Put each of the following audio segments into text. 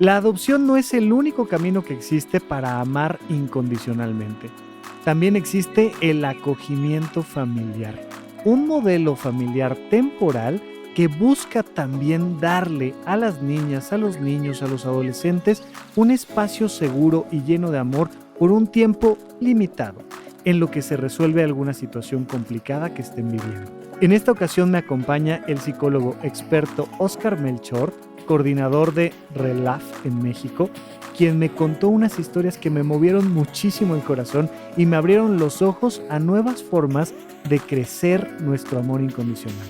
La adopción no es el único camino que existe para amar incondicionalmente. También existe el acogimiento familiar, un modelo familiar temporal que busca también darle a las niñas, a los niños, a los adolescentes un espacio seguro y lleno de amor por un tiempo limitado, en lo que se resuelve alguna situación complicada que estén viviendo. En esta ocasión me acompaña el psicólogo experto Óscar Melchor, coordinador de RELAF en México, quien me contó unas historias que me movieron muchísimo el corazón y me abrieron los ojos a nuevas formas de crecer nuestro amor incondicional.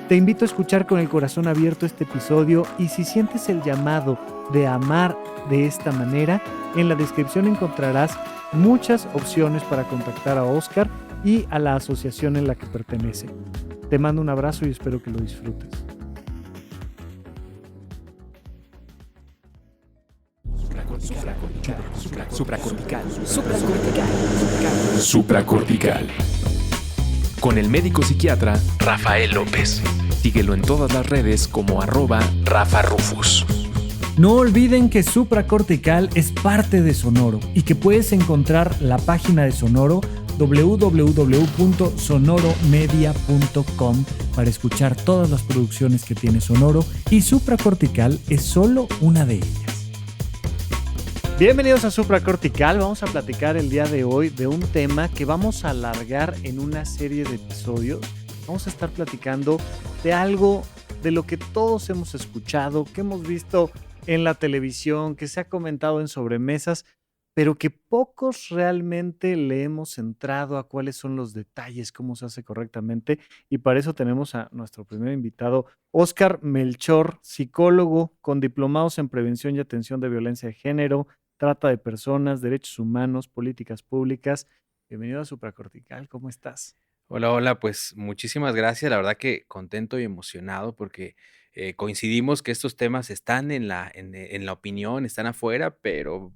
Te invito a escuchar con el corazón abierto este episodio y si sientes el llamado de amar de esta manera, en la descripción encontrarás muchas opciones para contactar a Óscar y a la asociación en la que pertenece. Te mando un abrazo y espero que lo disfrutes. Supracortical. Con el médico psiquiatra Rafael López. Síguelo en todas las redes como @RafaRufus. No olviden que Supracortical es parte de Sonoro y que puedes encontrar la página de Sonoro www.sonoromedia.com para escuchar todas las producciones que tiene Sonoro y Supracortical es solo una de ellas. Bienvenidos a Supracortical. Vamos a platicar el día de hoy de un tema que vamos a alargar en una serie de episodios. Vamos a estar platicando de algo de lo que todos hemos escuchado, que hemos visto en la televisión, que se ha comentado en sobremesas, pero que pocos realmente le hemos centrado a cuáles son los detalles, cómo se hace correctamente. Y para eso tenemos a nuestro primer invitado, Óscar Melchor, psicólogo con diplomados en prevención y atención de violencia de género, trata de personas, derechos humanos, políticas públicas. Bienvenido a Supracortical, ¿cómo estás? Hola, pues muchísimas gracias. La verdad que contento y emocionado porque coincidimos que estos temas están en la opinión, están afuera, pero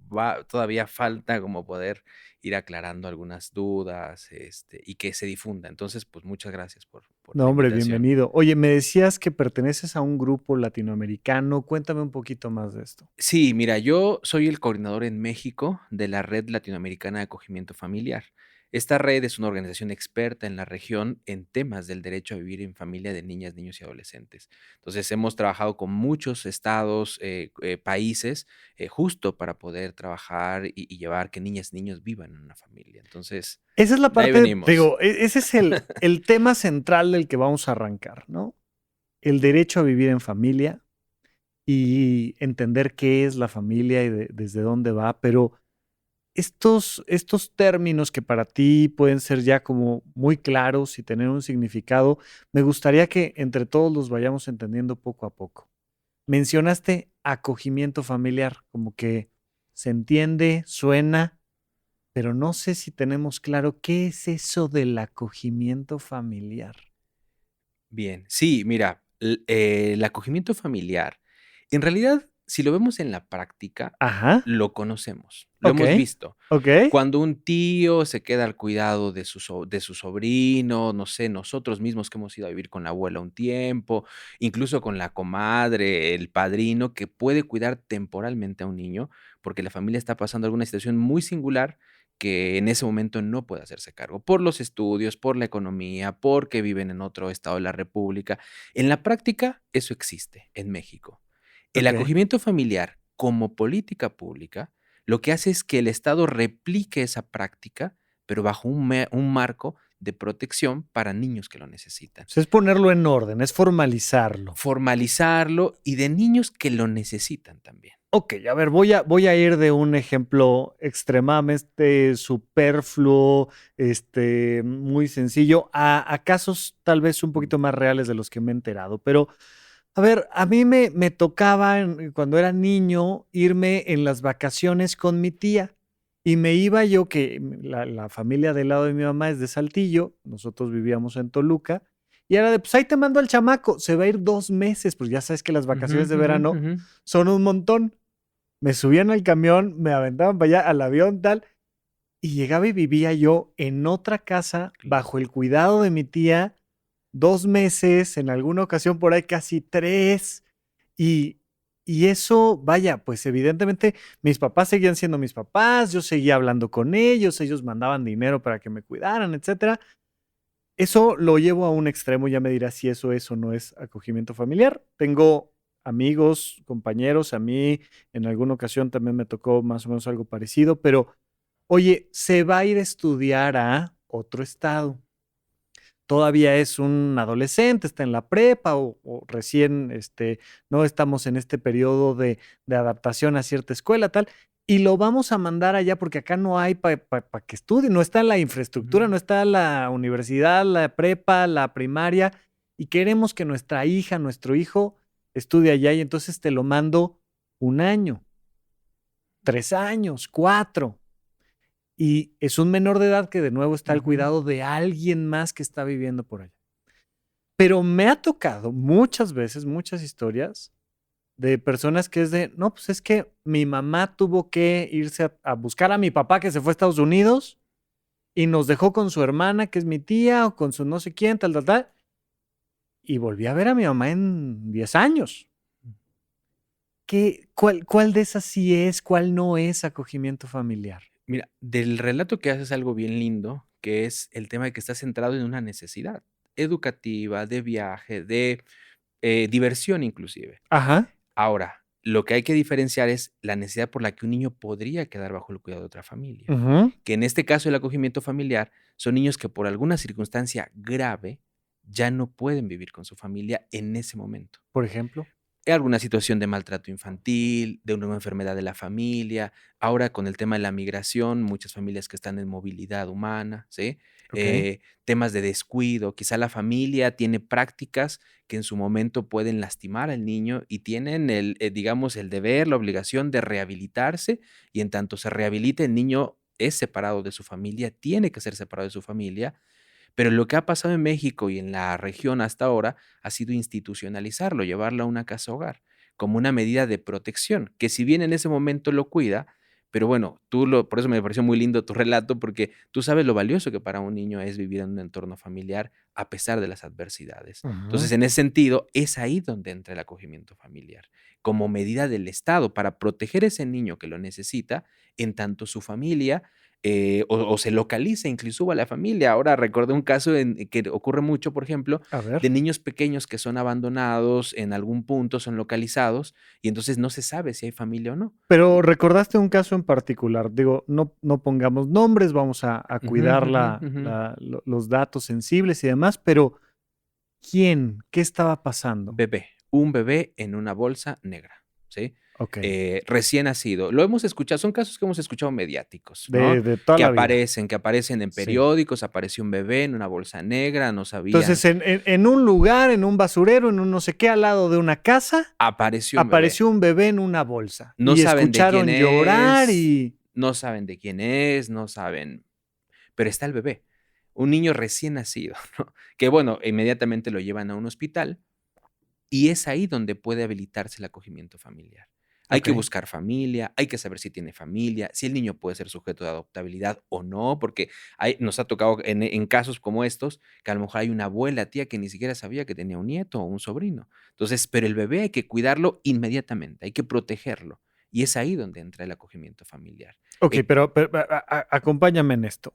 todavía falta como poder ir aclarando algunas dudas, y que se difunda. Entonces, pues muchas gracias por No, la hombre, invitación. bienvenido. Oye, me decías que perteneces a un grupo latinoamericano. Cuéntame un poquito más de esto. Sí, mira, yo soy el coordinador en México de la Red Latinoamericana de Acogimiento Familiar. Esta red es una organización experta en la región en temas del derecho a vivir en familia de niñas, niños y adolescentes. Entonces, hemos trabajado con muchos estados, países, justo para poder trabajar y llevar que niñas y niños vivan en una familia. Entonces, Esa es la de ahí parte, venimos. ese es el tema central del que vamos a arrancar, ¿no? El derecho a vivir en familia y entender qué es la familia y desde dónde va, pero estos términos que para ti pueden ser ya como muy claros y tener un significado, me gustaría que entre todos los vayamos entendiendo poco a poco. Mencionaste acogimiento familiar, como que se entiende, suena, pero no sé si tenemos claro qué es eso del acogimiento familiar. Bien, sí, mira, el acogimiento familiar, en realidad, si lo vemos en la práctica, Ajá, lo conocemos, lo ok, hemos visto. ok, Cuando un tío se queda al cuidado de su sobrino, no sé, nosotros mismos que hemos ido a vivir con la abuela un tiempo, incluso con la comadre, el padrino, que puede cuidar temporalmente a un niño, porque la familia está pasando alguna situación muy singular que en ese momento no puede hacerse cargo, por los estudios, por la economía, porque viven en otro estado de la república. En la práctica, eso existe en México. El ok. acogimiento familiar como política pública lo que hace es que el Estado replique esa práctica, pero bajo un marco de protección para niños que lo necesitan. O sea, es ponerlo en orden, es formalizarlo. Formalizarlo y de niños que lo necesitan también. Ok, a ver, voy a ir de un ejemplo extremadamente superfluo, muy sencillo, a casos tal vez un poquito más reales de los que me he enterado. Pero, a ver, a mí me tocaba cuando era niño irme en las vacaciones con mi tía y me iba yo, que la familia del lado de mi mamá es de Saltillo, nosotros vivíamos en Toluca, y era de, pues ahí te mando al chamaco, se va a ir 2 meses, pues ya sabes que las Ujú, vacaciones de ujú, verano ujú. son un montón. Me subían al camión, me aventaban para allá al avión, tal, y llegaba y vivía yo en otra casa bajo el cuidado de mi tía 2 meses, en alguna ocasión por ahí casi 3, y Y eso, vaya, pues evidentemente mis papás seguían siendo mis papás, yo seguía hablando con ellos mandaban dinero para que me cuidaran, etcétera. Eso lo llevo a un extremo, ya me dirás si eso es o no es acogimiento familiar. Tengo amigos, compañeros, a mí en alguna ocasión también me tocó más o menos algo parecido, pero oye, se va a ir a estudiar a otro estado. Todavía es un adolescente, está en la prepa o recién, no estamos en este periodo de adaptación a cierta escuela, tal, y lo vamos a mandar allá porque acá no hay para que estudie, no está la infraestructura, no está la universidad, la prepa, la primaria, y queremos que nuestra hija, nuestro hijo estudie allá, y entonces te lo mando 1 año, 3 años, 4. Y es un menor de edad que de nuevo está al cuidado de alguien más que está viviendo por allá. Pero me ha tocado muchas veces, muchas historias de personas que es de, no, pues es que mi mamá tuvo que irse a buscar a mi papá que se fue a Estados Unidos y nos dejó con su hermana, que es mi tía, o con su no sé quién, tal, tal, tal. Y volví a ver a mi mamá en 10 años. ¿Cuál de esas sí es, cuál no es acogimiento familiar? Mira, del relato que haces algo bien lindo, que es el tema de que está centrado en una necesidad educativa, de viaje, de diversión inclusive. Ajá. Ahora, lo que hay que diferenciar es la necesidad por la que un niño podría quedar bajo el cuidado de otra familia. Ujú. Que en este caso el acogimiento familiar son niños que por alguna circunstancia grave ya no pueden vivir con su familia en ese momento. Por ejemplo. Alguna situación de maltrato infantil, de una enfermedad de la familia, ahora con el tema de la migración, muchas familias que están en movilidad humana, ¿sí? Ok. Temas de descuido, quizá la familia tiene prácticas que en su momento pueden lastimar al niño y tienen digamos, el deber, la obligación de rehabilitarse, y en tanto se rehabilite, el niño es separado de su familia, tiene que ser separado de su familia. Pero lo que ha pasado en México y en la región hasta ahora ha sido institucionalizarlo, llevarlo a una casa hogar, como una medida de protección, que si bien en ese momento lo cuida, pero bueno, por eso me pareció muy lindo tu relato, porque tú sabes lo valioso que para un niño es vivir en un entorno familiar a pesar de las adversidades. Ujú. Entonces, en ese sentido, es ahí donde entra el acogimiento familiar, como medida del Estado para proteger a ese niño que lo necesita, en tanto su familia o se localiza incluso a la familia. Ahora recordé un caso que ocurre mucho, por ejemplo, A ver. de niños pequeños que son abandonados en algún punto, son localizados y entonces no se sabe si hay familia o no. Pero recordaste un caso en particular. Digo, no pongamos nombres, vamos a Ujú, cuidar ujú, ujú. los datos sensibles y demás, pero ¿quién? ¿Qué estaba pasando? Un bebé en una bolsa negra, ¿sí? Ok, Recién nacido. Lo hemos escuchado, son casos que hemos escuchado mediáticos, ¿no? de toda la vida. Que aparecen en Sí. periódicos, apareció un bebé en una bolsa negra, no sabían. Entonces, en un lugar, en un basurero, en un no sé qué, al lado de una casa, Apareció un bebé. apareció un bebé en una bolsa. No Y saben de quién escucharon llorar es, y... no saben de quién es, no saben, pero está el bebé, un niño recién nacido, ¿no? Que bueno, inmediatamente lo llevan a un hospital y es ahí donde puede habilitarse el acogimiento familiar. Hay Ok. que buscar familia, hay que saber si tiene familia, si el niño puede ser sujeto de adoptabilidad o no, porque nos ha tocado en casos como estos que a lo mejor hay una abuela, tía que ni siquiera sabía que tenía un nieto o un sobrino. Entonces, pero el bebé hay que cuidarlo inmediatamente, hay que protegerlo. Y es ahí donde entra el acogimiento familiar. Ok, Eh, pero acompáñame en esto.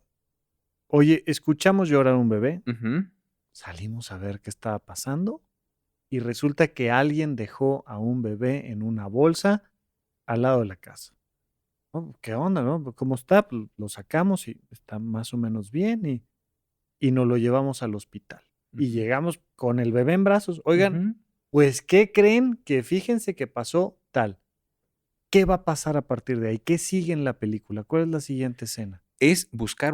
Oye, escuchamos llorar a un bebé, Ujú. salimos a ver qué estaba pasando y resulta que alguien dejó a un bebé en una bolsa al lado de la casa. Oh, ¿qué onda, no? Pues, ¿cómo está? Pues, lo sacamos y está más o menos bien y nos lo llevamos al hospital. Y Ujú, llegamos con el bebé en brazos. Oigan, ujú. pues, ¿qué creen? Que fíjense que pasó tal. ¿Qué va a pasar a partir de ahí? ¿Qué sigue en la película? ¿Cuál es la siguiente escena? Es buscar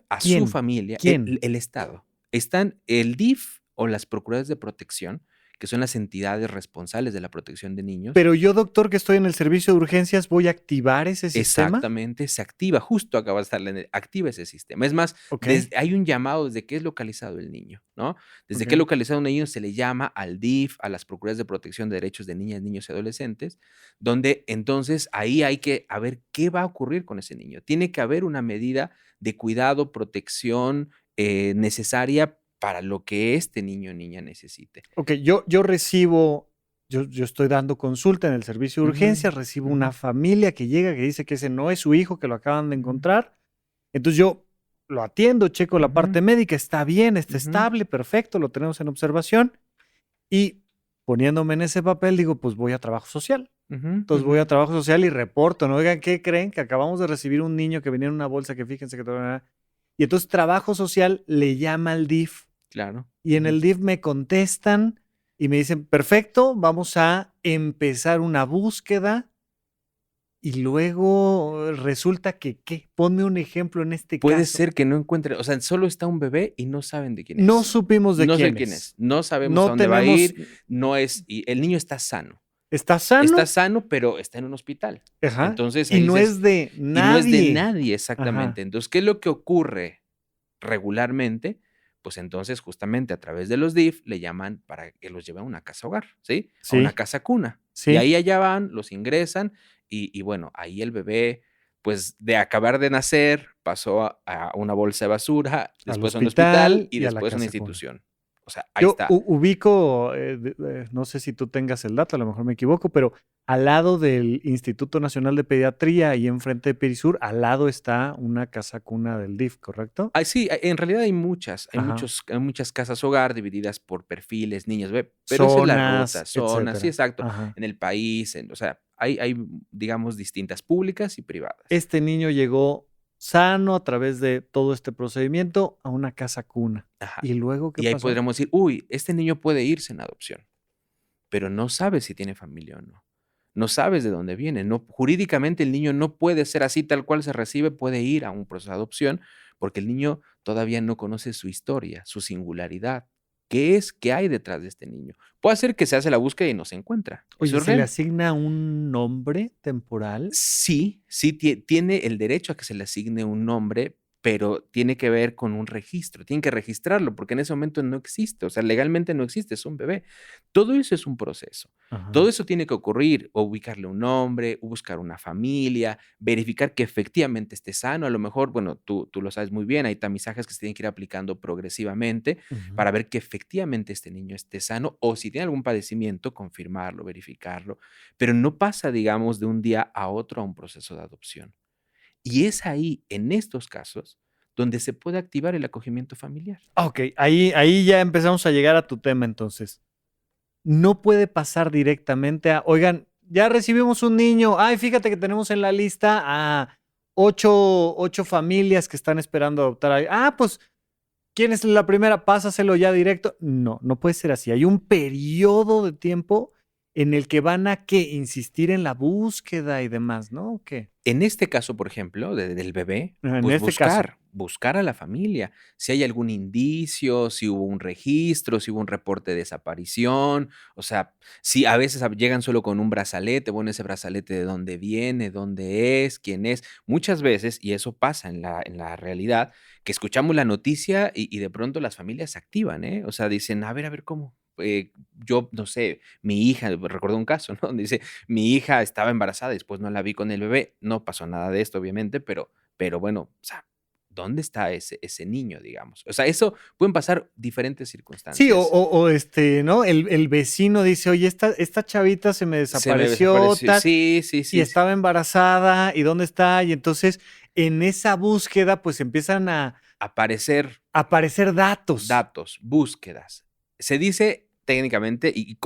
a su ¿Quién? familia, ¿Quién? el Estado. Están el DIF o las Procuradurías de Protección, que son las entidades responsables de la protección de niños. Pero yo, doctor, que estoy en el servicio de urgencias, ¿voy a activar ese sistema? Exactamente, se activa, justo acaba de estar, activa ese sistema. Es más, Ok, hay un llamado desde que es localizado el niño, ¿no? Desde que es ok. localizado un niño se le llama al DIF, a las Procuradurías de Protección de Derechos de Niñas, Niños y Adolescentes, donde entonces ahí hay que a ver qué va a ocurrir con ese niño. Tiene que haber una medida de cuidado, protección necesaria para lo que este niño o niña necesite. Ok, yo recibo yo estoy dando consulta en el servicio de Ujú, urgencias, recibo una ujú, familia que llega que dice que ese no es su hijo, que lo acaban de ujú, encontrar. Entonces yo lo atiendo, checo la ujú, parte médica, está bien, está ujú, estable, perfecto, lo tenemos en observación. Y poniéndome en ese papel, digo, pues voy a trabajo social. ujú, Entonces ujú. voy a trabajo social y reporto, ¿no? Oigan, ¿qué creen? Que acabamos de recibir un niño que venía en una bolsa que fíjense que... Y entonces trabajo social le llama al DIF Claro. y en Ujú. el DIF me contestan y me dicen, perfecto, vamos a empezar una búsqueda y luego resulta que, ¿qué? Ponme un ejemplo en este Puede caso. ser que no encuentre, o sea, solo está un bebé y no saben de quién No es. supimos de No saben quién quién es, es. no sabemos a No dónde va a tenemos, ir, no es y el niño está sano. está Está sano, sano, pero está en un hospital. ajá, Entonces, ahí y no dices es de y no es de nadie. nadie, exactamente. Ajá, Entonces, ¿qué es lo que ocurre regularmente? Pues entonces, justamente a través de los DIF le llaman para que los lleve a una casa hogar, ¿sí? A una sí, casa cuna. Y sí, ahí allá van, los ingresan y bueno, ahí el bebé, pues de acabar de nacer, pasó a una bolsa de basura, al después a un hospital hospital y y a la después a una casa cuna. institución. O sea, ahí Yo está. ubico, no sé si tú tengas el dato, a lo mejor me equivoco, pero al lado del Instituto Nacional de Pediatría, ahí enfrente de Perisur, al lado está una casa cuna del DIF, ¿correcto? Ay, sí, en realidad Ajá. hay muchas casas hogar divididas por perfiles, niños, bebé, pero esa es la ruta, Zonas, zonas, sí, etcétera. exacto, Ajá. en el país, o sea, hay, digamos, distintas públicas y privadas. Este niño llegó sano a través de todo este procedimiento a una casa cuna. Ajá. ¿Y luego qué Y ahí pasó? podríamos decir, uy, este niño puede irse en adopción, pero no sabes si tiene familia o no. No sabes de dónde viene. No, jurídicamente el niño no puede ser así tal cual se recibe, puede ir a un proceso de adopción porque el niño todavía no conoce su historia, su singularidad. ¿Qué es? ¿Qué hay detrás de este niño? Puede ser que se hace la búsqueda y no se encuentra. Eso Oye, es ¿se le real. asigna un nombre temporal? Sí, sí tiene el derecho a que se le asigne un nombre, pero tiene que ver con un registro, tienen que registrarlo, porque en ese momento no existe, o sea, legalmente no existe, es un bebé. Todo eso es un proceso. Todo Ajá. eso tiene que ocurrir, o ubicarle un nombre, o buscar una familia, verificar que efectivamente esté sano. A lo mejor, bueno, tú lo sabes muy bien, hay tamizajes que se tienen que ir aplicando progresivamente Ujú. para ver que efectivamente este niño esté sano, o si tiene algún padecimiento, confirmarlo, verificarlo, pero no pasa, digamos, de un día a otro a un proceso de adopción. Y es ahí, en estos casos, donde se puede activar el acogimiento familiar. Ok, ahí ya empezamos a llegar a tu tema entonces. No puede pasar directamente a, oigan, ya recibimos un niño, ay, fíjate que tenemos en la lista a ocho familias que están esperando adoptar. Pues, ¿quién es la primera? Pásaselo ya directo. No, no puede ser así. Hay un periodo de tiempo en el que van a que insistir en la búsqueda y demás, ¿no? ¿Qué? En este caso, por ejemplo, del bebé, En pues este caso. buscar a la familia. Si hay algún indicio, si hubo un registro, si hubo un reporte de desaparición, o sea, si a veces llegan solo con un brazalete, bueno, ese brazalete de dónde viene, dónde es, quién es. Muchas veces, y eso pasa en la realidad, que escuchamos la noticia y de pronto las familias se activan, ¿eh? O sea, dicen, a ver, ¿cómo? Yo, no sé, mi hija, recuerdo un caso, ¿no? Donde dice, mi hija estaba embarazada, después no la vi con el bebé, no pasó nada de esto, obviamente, pero bueno, o sea, ¿dónde está ese niño, digamos? O sea, eso pueden pasar diferentes Sí, circunstancias. ¿no? El vecino dice, oye, esta chavita se me Se me desapareció, desapareció. tal, Sí, sí, y sí, sí. estaba embarazada, ¿y dónde está? Y entonces, en esa búsqueda, pues empiezan a Aparecer aparecer datos. datos, búsquedas. Se dice técnicamente, y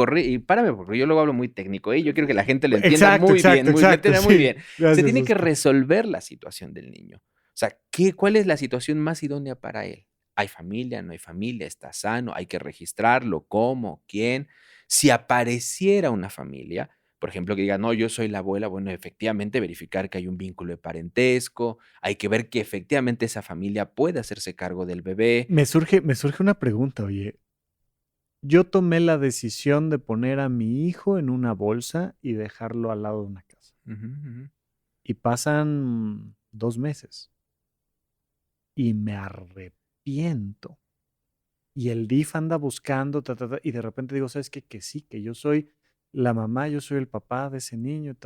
párame, porque yo luego hablo muy técnico, ¿eh? Yo quiero que la gente lo entienda Exacto, muy bien, exacto, lo exacto, entienda muy sí. bien. Se Gracias, tiene que Oscar. resolver la situación del niño. O sea, ¿cuál es la situación más idónea para él? ¿Hay familia? ¿No hay familia? ¿Está sano? ¿Hay que registrarlo? ¿Cómo? ¿Quién? Si apareciera una familia, por ejemplo, que diga, no, yo soy la abuela, bueno, efectivamente verificar que hay un vínculo de parentesco, hay que ver que efectivamente esa familia puede hacerse cargo del bebé. Me surge una pregunta, oye. Yo tomé la decisión de poner a mi hijo en una bolsa y dejarlo al lado de una casa. Ujú, ujú. Y pasan 2 meses y me arrepiento. Y el DIF anda buscando, y de repente digo, ¿sabes qué? Que sí, que yo soy la mamá, yo soy el papá de ese niño,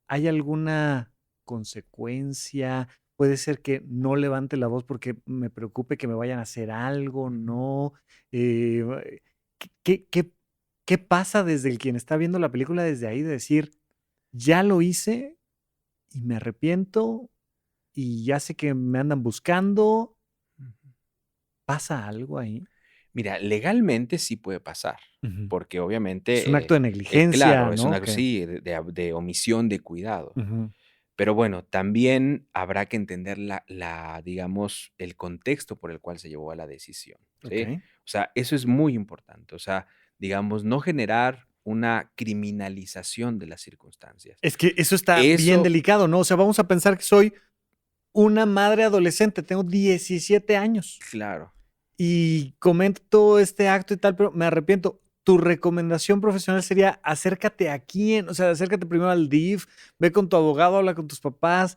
¿Hay alguna consecuencia? Puede ser que no levante la voz porque me preocupe que me vayan a hacer algo, Ujú. ¿no? ¿Qué ¿qué pasa desde el quien está viendo la película desde ahí de decir, ya lo hice y me arrepiento y ya sé que me andan buscando? Ujú. ¿Pasa algo ahí? Mira, legalmente sí puede pasar, Ujú. porque Es un acto obviamente, de negligencia, claro, es ¿no? una Que sí, de omisión de cuidado. ujú, Pero bueno, también habrá que entender digamos, el contexto por el cual se llevó a la decisión, ¿sí? okey. O sea, eso es muy importante. O sea, digamos, no generar una criminalización de las circunstancias. Es que eso está bien Eso, delicado, ¿no? O sea, vamos a pensar que soy una madre adolescente, tengo 17 años claro. y cometo este acto y tal, pero me arrepiento. Tu recomendación profesional sería acércate a quién, o sea, acércate primero al DIF, ve con tu abogado, habla con tus papás.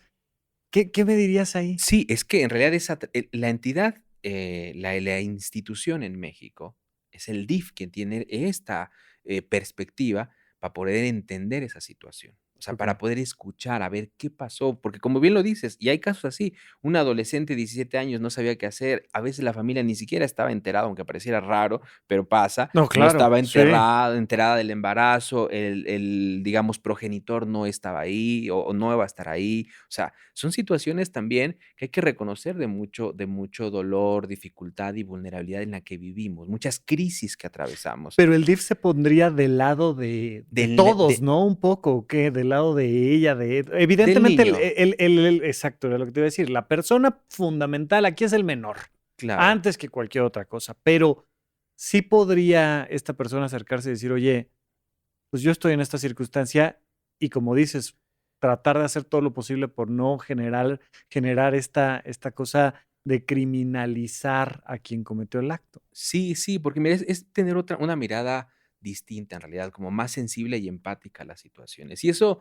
¿Qué me dirías ahí? Sí, es que en realidad la entidad, la institución en México es el DIF quien tiene esta perspectiva para poder entender esa situación. O sea, para Okey. poder escuchar, a ver qué pasó, porque como bien lo dices, y hay casos así, un adolescente de 17 años no sabía qué hacer, a veces la familia ni siquiera estaba enterada, aunque pareciera raro, pero pasa, No, no claro, estaba sí. enterada del embarazo, digamos, progenitor no estaba ahí o no iba a estar ahí. O sea, son situaciones también que hay que reconocer de mucho dolor, dificultad y vulnerabilidad en la que vivimos, muchas crisis que atravesamos. Pero el DIF se pondría del lado de Del ne todos, ¿no? Un poco, ¿o qué? Del lado de ella, del evidentemente, niño, exacto, era lo que te iba a decir. La persona fundamental aquí es el menor, claro. antes que cualquier otra cosa. Pero sí podría esta persona acercarse y decir: "Oye, pues yo estoy en esta circunstancia", y como dices, tratar de hacer todo lo posible por no generar esta cosa de criminalizar a quien cometió el acto. Sí, sí, porque mira, es tener una mirada distinta en realidad, como más sensible y empática a las situaciones. Y eso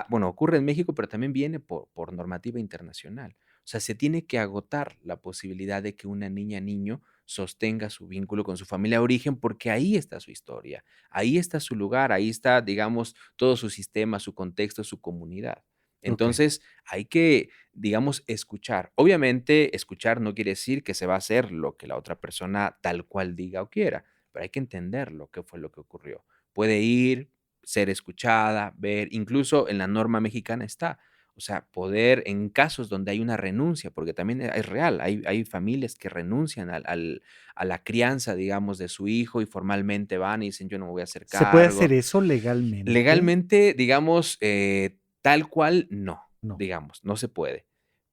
bueno, ocurre en México, pero también viene por normativa internacional. O sea, se tiene que agotar la posibilidad de que una niña, niño, sostenga su vínculo con su familia de origen, porque ahí está su historia, ahí está su lugar, ahí está, digamos, todo su sistema, su contexto, su comunidad. Okey. Entonces, hay que, digamos, escuchar. Obviamente, escuchar no quiere decir que se va a hacer lo que la otra persona tal cual diga o quiera, pero hay que entender lo que fue lo que ocurrió. Puede ir, ser escuchada, ver, incluso en la norma mexicana está. O sea, poder, en casos donde hay una renuncia, porque también es real, hay familias que renuncian a la crianza, digamos, de su hijo y formalmente van y dicen, yo no me voy a hacer ¿Se puede hacer cargo. eso legalmente? Legalmente, digamos, tal cual no, No, digamos, no se puede.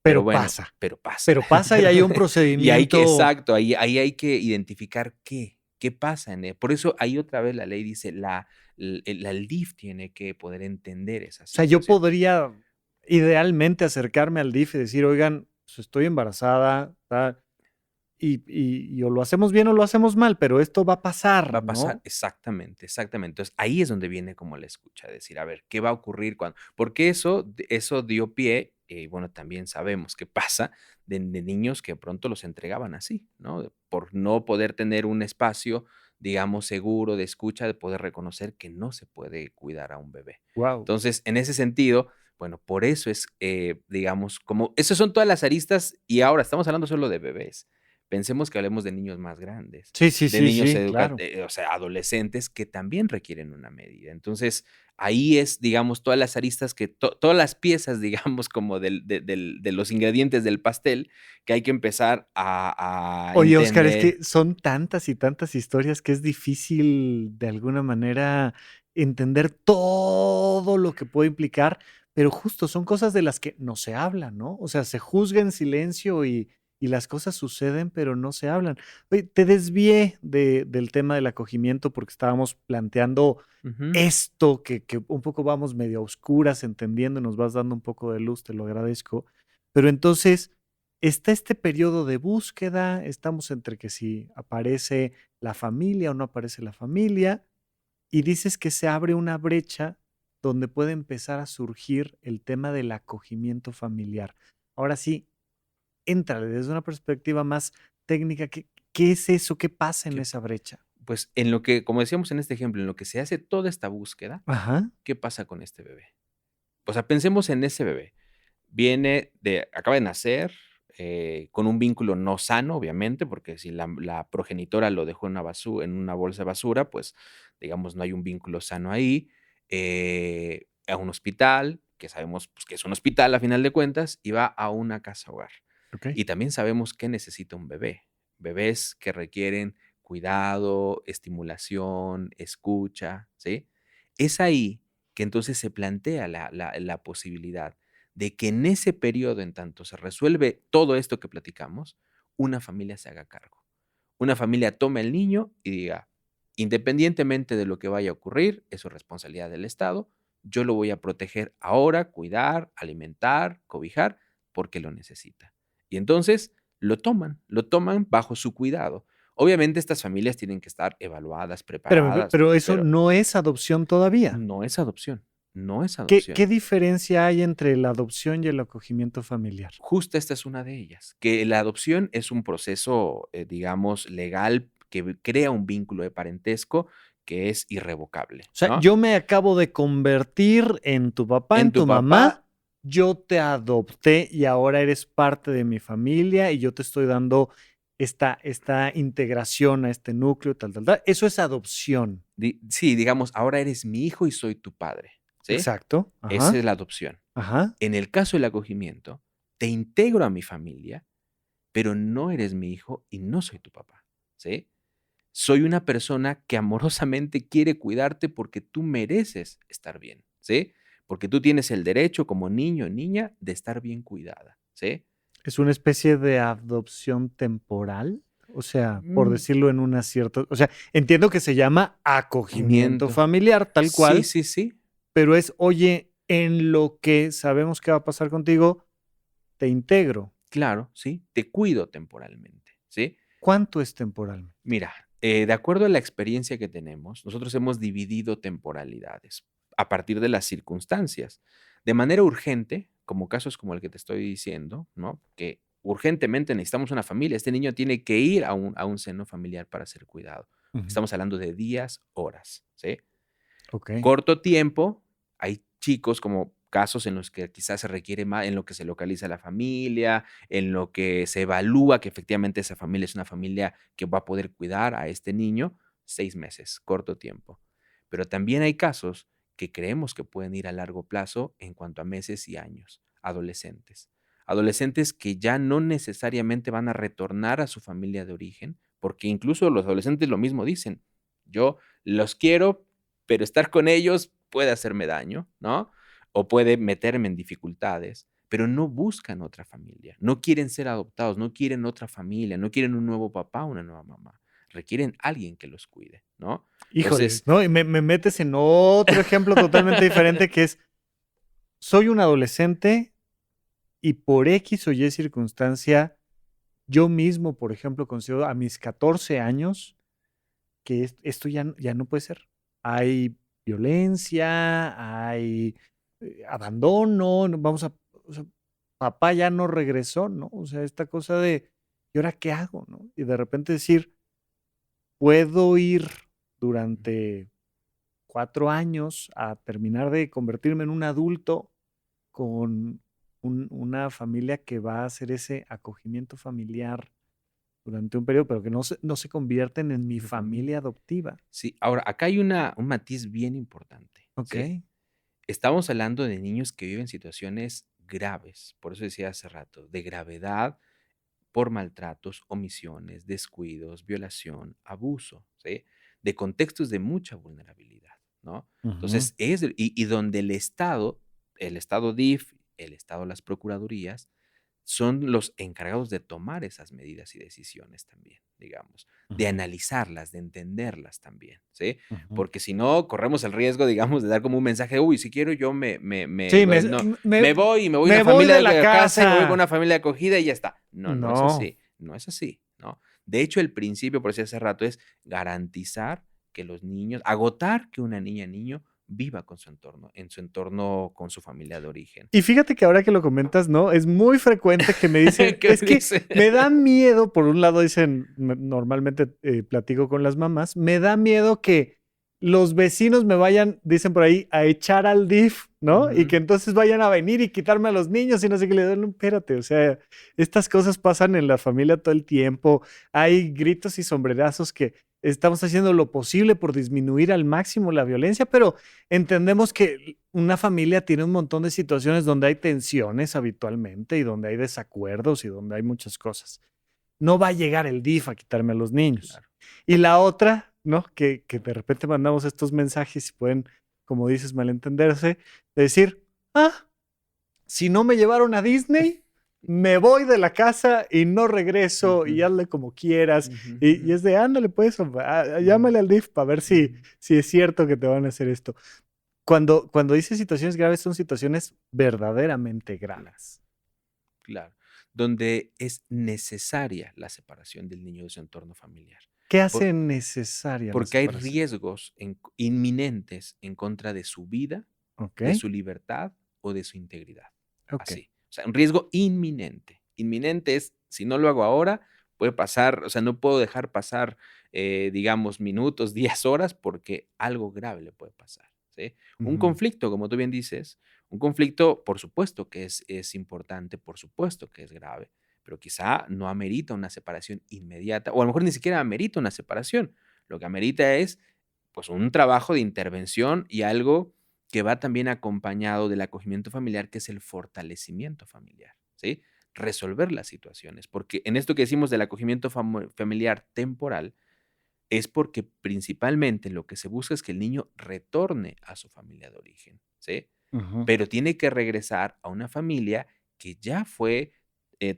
Pero pero bueno, pasa. pero pasa. Pero pasa y hay un Y hay que procedimiento. exacto, ahí hay que identificar qué pasa en él. Por eso ahí otra vez la ley dice el DIF tiene que poder entender esa O sea, yo situación. podría idealmente acercarme al DIF y decir: "Oigan, pues estoy embarazada, tal, y o lo hacemos bien o lo hacemos mal, pero esto va a Va pasar", a pasar ¿no? exactamente, exactamente. Entonces, ahí es donde viene como la escucha, decir, a ver, ¿qué va a ocurrir cuando? Porque eso dio pie, bueno, también sabemos qué pasa de niños que de pronto los entregaban así, ¿no? Por no poder tener un espacio, digamos, seguro de escucha, de poder reconocer que no se puede cuidar a un bebé. Guau. Entonces, en ese sentido, bueno, por eso es, digamos, como, esas son todas las aristas y ahora estamos hablando solo de bebés. Pensemos que hablemos de niños más grandes, Sí, sí, de sí, niños sí, claro. o sea, adolescentes que también requieren una medida. Entonces, ahí es, digamos, todas las aristas todas las piezas, digamos, como de los ingredientes del pastel que hay que empezar a Oye, Oscar, es entender. que son tantas y tantas historias que es difícil, de alguna manera, entender todo lo que puede implicar, pero justo son cosas de las que no se habla, ¿no? O sea, se juzga en silencio y las cosas suceden, pero no se hablan. Oye, te desvié del tema del acogimiento porque estábamos planteando Ujú, esto que un poco vamos medio a oscuras entendiendo, nos vas dando un poco de luz, te lo agradezco. Pero entonces, está este periodo de búsqueda, estamos entre que si aparece la familia o no aparece la familia, y dices que se abre una brecha donde puede empezar a surgir el tema del acogimiento familiar. Ahora sí, éntrale desde una perspectiva más técnica, ¿qué es eso? ¿Qué pasa en que, esa brecha? pues, en lo que, como decíamos en este ejemplo, en lo que se hace toda esta búsqueda, Ajá, ¿qué pasa con este bebé? O sea, pensemos en ese bebé. Acaba de nacer, con un vínculo no sano, obviamente, porque si la progenitora lo dejó en una bolsa de basura, pues, digamos, no hay un vínculo sano ahí, a un hospital, que sabemos, pues, que es un hospital a final de cuentas, y va a una casa hogar. Ok. Y también sabemos qué necesita un bebé. Bebés que requieren cuidado, estimulación, escucha, ¿sí? Es ahí que entonces se plantea la posibilidad de que en ese periodo, en tanto se resuelve todo esto que platicamos, una familia se haga cargo. Una familia tome el niño y diga, independientemente de lo que vaya a ocurrir, es su responsabilidad del Estado, yo lo voy a proteger ahora, cuidar, alimentar, cobijar, porque lo necesita. Y entonces lo toman bajo su cuidado. Obviamente estas familias tienen que estar evaluadas, Espérame, preparadas, pero eso pero no es adopción todavía. no es adopción, no es ¿Qué adopción. diferencia hay entre la adopción y el acogimiento familiar? Justo esta es una de ellas, que la adopción es un proceso, digamos, legal que crea un vínculo de parentesco que es irrevocable, O sea, ¿no? yo me acabo de convertir en tu papá, en En tu tu papá, mamá, yo te adopté y ahora eres parte de mi familia y yo te estoy dando esta integración a este núcleo, tal, tal, tal. Eso es adopción. sí, digamos, ahora eres mi hijo y soy tu padre, ¿sí? Exacto. Esa Ajá. es la adopción. Ajá. En el caso del acogimiento, te integro a mi familia, pero no eres mi hijo y no soy tu papá, ¿sí? Soy una persona que amorosamente quiere cuidarte porque tú mereces estar bien, ¿sí? Porque tú tienes el derecho como niño o niña de estar bien cuidada, ¿sí? Es una especie de adopción temporal. O sea, por Mm, decirlo en una cierta. O sea, entiendo que se llama acogimiento Acogimiento. familiar, tal Sí, cual, sí, sí, pero es, oye, en lo que sabemos que va a pasar contigo, te integro. claro, sí, te cuido temporalmente, ¿sí? ¿Cuánto es temporalmente? Mira, de acuerdo a la experiencia que tenemos, nosotros hemos dividido temporalidades a partir de las circunstancias. De manera urgente, como casos como el que te estoy diciendo, ¿no? Que urgentemente necesitamos una familia. Este niño tiene que ir a un seno familiar para ser cuidado. Ujú. Estamos hablando de días, horas, ¿sí? Ok. Corto tiempo, hay chicos como casos en los que quizás se requiere más, en lo que se localiza la familia, en lo que se evalúa que efectivamente esa familia es una familia que va a poder cuidar a este niño, 6 meses, corto tiempo. Pero también hay casos que creemos que pueden ir a largo plazo en cuanto a meses y años, adolescentes. Adolescentes que ya no necesariamente van a retornar a su familia de origen, porque incluso los adolescentes lo mismo dicen, yo los quiero, pero estar con ellos puede hacerme daño, ¿no? O puede meterme en dificultades, pero no buscan otra familia, no quieren ser adoptados, no quieren otra familia, no quieren un nuevo papá, una nueva mamá, requieren alguien que los cuide, ¿no? Híjole, Entonces, ¿no? Y me metes en otro ejemplo totalmente diferente que es, soy un adolescente y por X o Y circunstancia, yo mismo, por ejemplo, considero a mis 14 años que esto ya no puede ser. Hay violencia, hay abandono, vamos a, o sea, papá ya no regresó, ¿no? O sea, esta cosa de, ¿y ahora qué hago, no? Y de repente decir, puedo ir durante 4 años a terminar de convertirme en un adulto con una familia que va a hacer ese acogimiento familiar durante un periodo, pero que no se convierten en mi tu familia. familia adoptiva. Sí, ahora, acá hay un matiz bien importante, ¿sí? Okey. Estamos hablando de niños que viven situaciones graves, por eso decía hace rato, de gravedad por maltratos, omisiones, descuidos, violación, abuso, ¿sí? De contextos de mucha vulnerabilidad, ¿no? Ujú. Entonces, y donde el Estado DIF, el Estado, las procuradurías, son los encargados de tomar esas medidas y decisiones también, digamos, de Ujú. analizarlas, de entenderlas también, ¿sí? Ujú. Porque si no, corremos el riesgo, digamos, de dar como un mensaje, uy, si quiero yo Sí, no, me me voy y me voy a me una voy familia de la de casa y me voy con casa. una familia de acogida y ya está. No, no es No. así, no es así, ¿no? De hecho, el principio, por decía hace rato, es garantizar que los niños, agotar que una niña, niño viva con su entorno, en su entorno con su familia de origen. Y fíjate que ahora que lo comentas, ¿no? Es muy frecuente que me dicen, ¿Qué es que dice? me da miedo, por un lado dicen, normalmente platico con las mamás, me da miedo que los vecinos me vayan, dicen por ahí, a echar al DIF, ¿no? Y Ujú. que entonces vayan a venir y quitarme a los niños y no sé qué le dan. No, espérate, o sea, estas cosas pasan en la familia todo el tiempo. Hay gritos y sombrerazos que estamos haciendo lo posible por disminuir al máximo la violencia, pero entendemos que una familia tiene un montón de situaciones donde hay tensiones habitualmente y donde hay desacuerdos y donde hay muchas cosas. No va a llegar el DIF a quitarme a los niños. Claro. Y la otra, ¿no? Que de repente mandamos estos mensajes y pueden, como dices, malentenderse, de decir, si no me llevaron a Disney, me voy de la casa y no regreso y Ujú, hazle como quieras. ujú, Y ujú, es de, ándale pues, ujú, llámale al DIF para ver si, ujú. si es cierto que te van a hacer esto. Cuando dice situaciones graves, son situaciones verdaderamente Claro, graves. claro. Donde es necesaria la separación del niño de su entorno familiar. ¿Qué Por hace necesaria la Porque hay separación? riesgos inminentes en contra de su vida, Ok, de su libertad o de su integridad. ok. Así. O sea, un riesgo inminente. Inminente es, si no lo hago ahora, puede pasar, o sea, no puedo dejar pasar, digamos, minutos, días, horas, porque algo grave le puede pasar, ¿sí? Un Ujú. conflicto, como tú bien dices, un conflicto, por supuesto que es importante, por supuesto que es grave, pero quizá no amerita una separación inmediata, o a lo mejor ni siquiera amerita una separación. Lo que amerita es, pues, un trabajo de intervención y algo que va también acompañado del acogimiento familiar, que es el fortalecimiento familiar, ¿sí? Resolver las situaciones, porque en esto que decimos del acogimiento familiar temporal, es porque principalmente lo que se busca es que el niño retorne a su familia de origen, ¿sí? Ujú, Pero tiene que regresar a una familia que ya fue,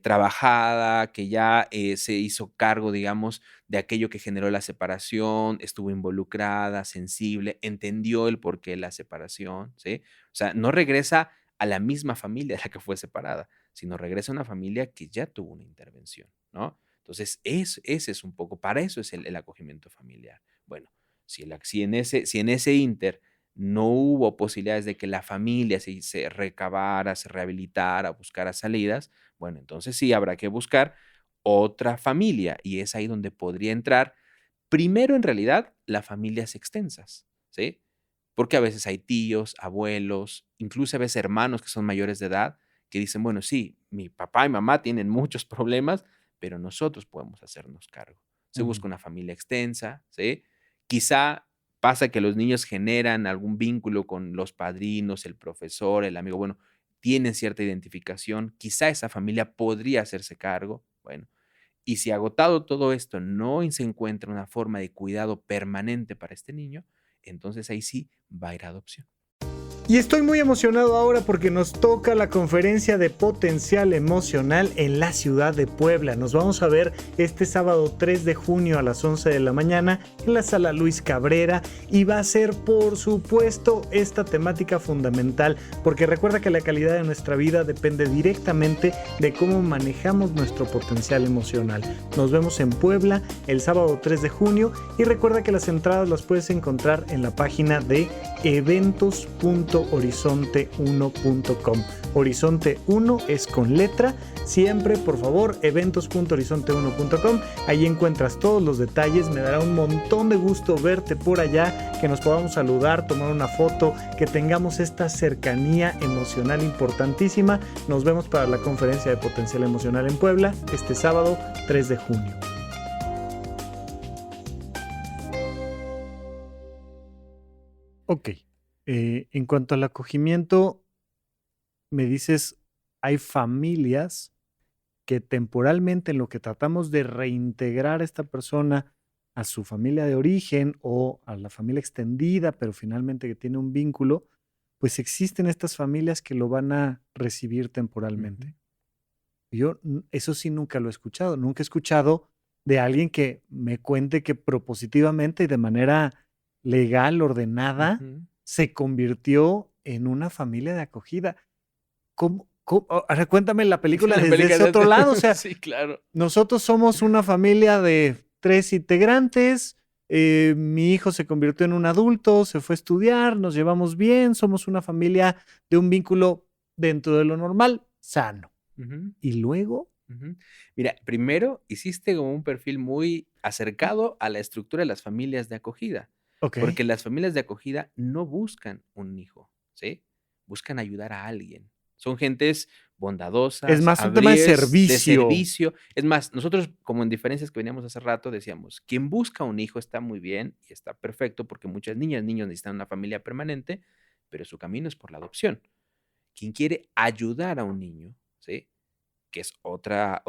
trabajada, que ya, se hizo cargo, digamos, de aquello que generó la separación, estuvo involucrada, sensible, entendió el porqué de la separación, ¿sí? O sea, no regresa a la misma familia de la que fue separada, sino regresa a una familia que ya tuvo una intervención, ¿no? Entonces, ese es un poco, para eso es el acogimiento familiar. Bueno, si en ese inter no hubo posibilidades de que la familia se recabara, se rehabilitara, buscara salidas, bueno, entonces sí habrá que buscar otra familia y es ahí donde podría entrar primero en realidad las familias extensas, ¿sí? Porque a veces hay tíos, abuelos, incluso a veces hermanos que son mayores de edad que dicen, bueno, sí, mi papá y mamá tienen muchos problemas, pero nosotros podemos hacernos cargo. Se ujú. busca una familia extensa, ¿sí? Quizá pasa que los niños generan algún vínculo con los padrinos, el profesor, el amigo, bueno, tienen cierta identificación, quizá esa familia podría hacerse cargo, bueno, y si agotado todo esto no se encuentra una forma de cuidado permanente para este niño, entonces ahí sí va a ir a adopción. Y estoy muy emocionado ahora porque nos toca la conferencia de potencial emocional en la ciudad de Puebla. Nos vamos a ver este sábado 3 de junio a las 11 de la mañana en la sala Luis Cabrera y va a ser, por supuesto, esta temática fundamental porque recuerda que la calidad de nuestra vida depende directamente de cómo manejamos nuestro potencial emocional. Nos vemos en Puebla el sábado 3 de junio y recuerda que las entradas las puedes encontrar en la página de eventos.horizonte1.com. Horizonte 1 es con letra. Siempre, por favor, eventos.horizonte1.com. Ahí encuentras todos los detalles. Me dará un montón de gusto verte por allá, que nos podamos saludar, tomar una foto, que tengamos esta cercanía emocional importantísima. Nos vemos para la conferencia de potencial emocional en Puebla este sábado 3 de junio. Ok. En cuanto al acogimiento, me dices, hay familias que temporalmente en lo que tratamos de reintegrar a esta persona a su familia de origen o a la familia extendida, pero finalmente que tiene un vínculo, pues existen estas familias que lo van a recibir Ujú, temporalmente. Yo eso sí nunca lo he escuchado, nunca he escuchado de alguien que me cuente que propositivamente y de manera legal, ordenada, ujú. se convirtió en una familia de acogida. ¿Cómo? Ahora cuéntame la película La desde ese película otro lado, o sea, sí, claro. nosotros somos una familia de 3 integrantes, mi hijo se convirtió en un adulto, se fue a estudiar, nos llevamos bien, somos una familia de un vínculo dentro de lo normal, sano. Ujú, Y luego, ujú. Mira, primero hiciste como un perfil muy acercado a la estructura de las familias de acogida. Ok. porque las familias de acogida no buscan un hijo, ¿sí? Buscan ayudar a alguien. Son gentes Es bondadosas, más un tema de abríes, de servicio. servicio. Es más, nosotros, como en diferencias que veníamos hace rato, decíamos, quien busca un hijo está muy bien y está perfecto porque muchas niñas, niños necesitan una familia permanente, pero su camino es por la adopción. Quien quiere ayudar a un niño, ¿sí? Que es otra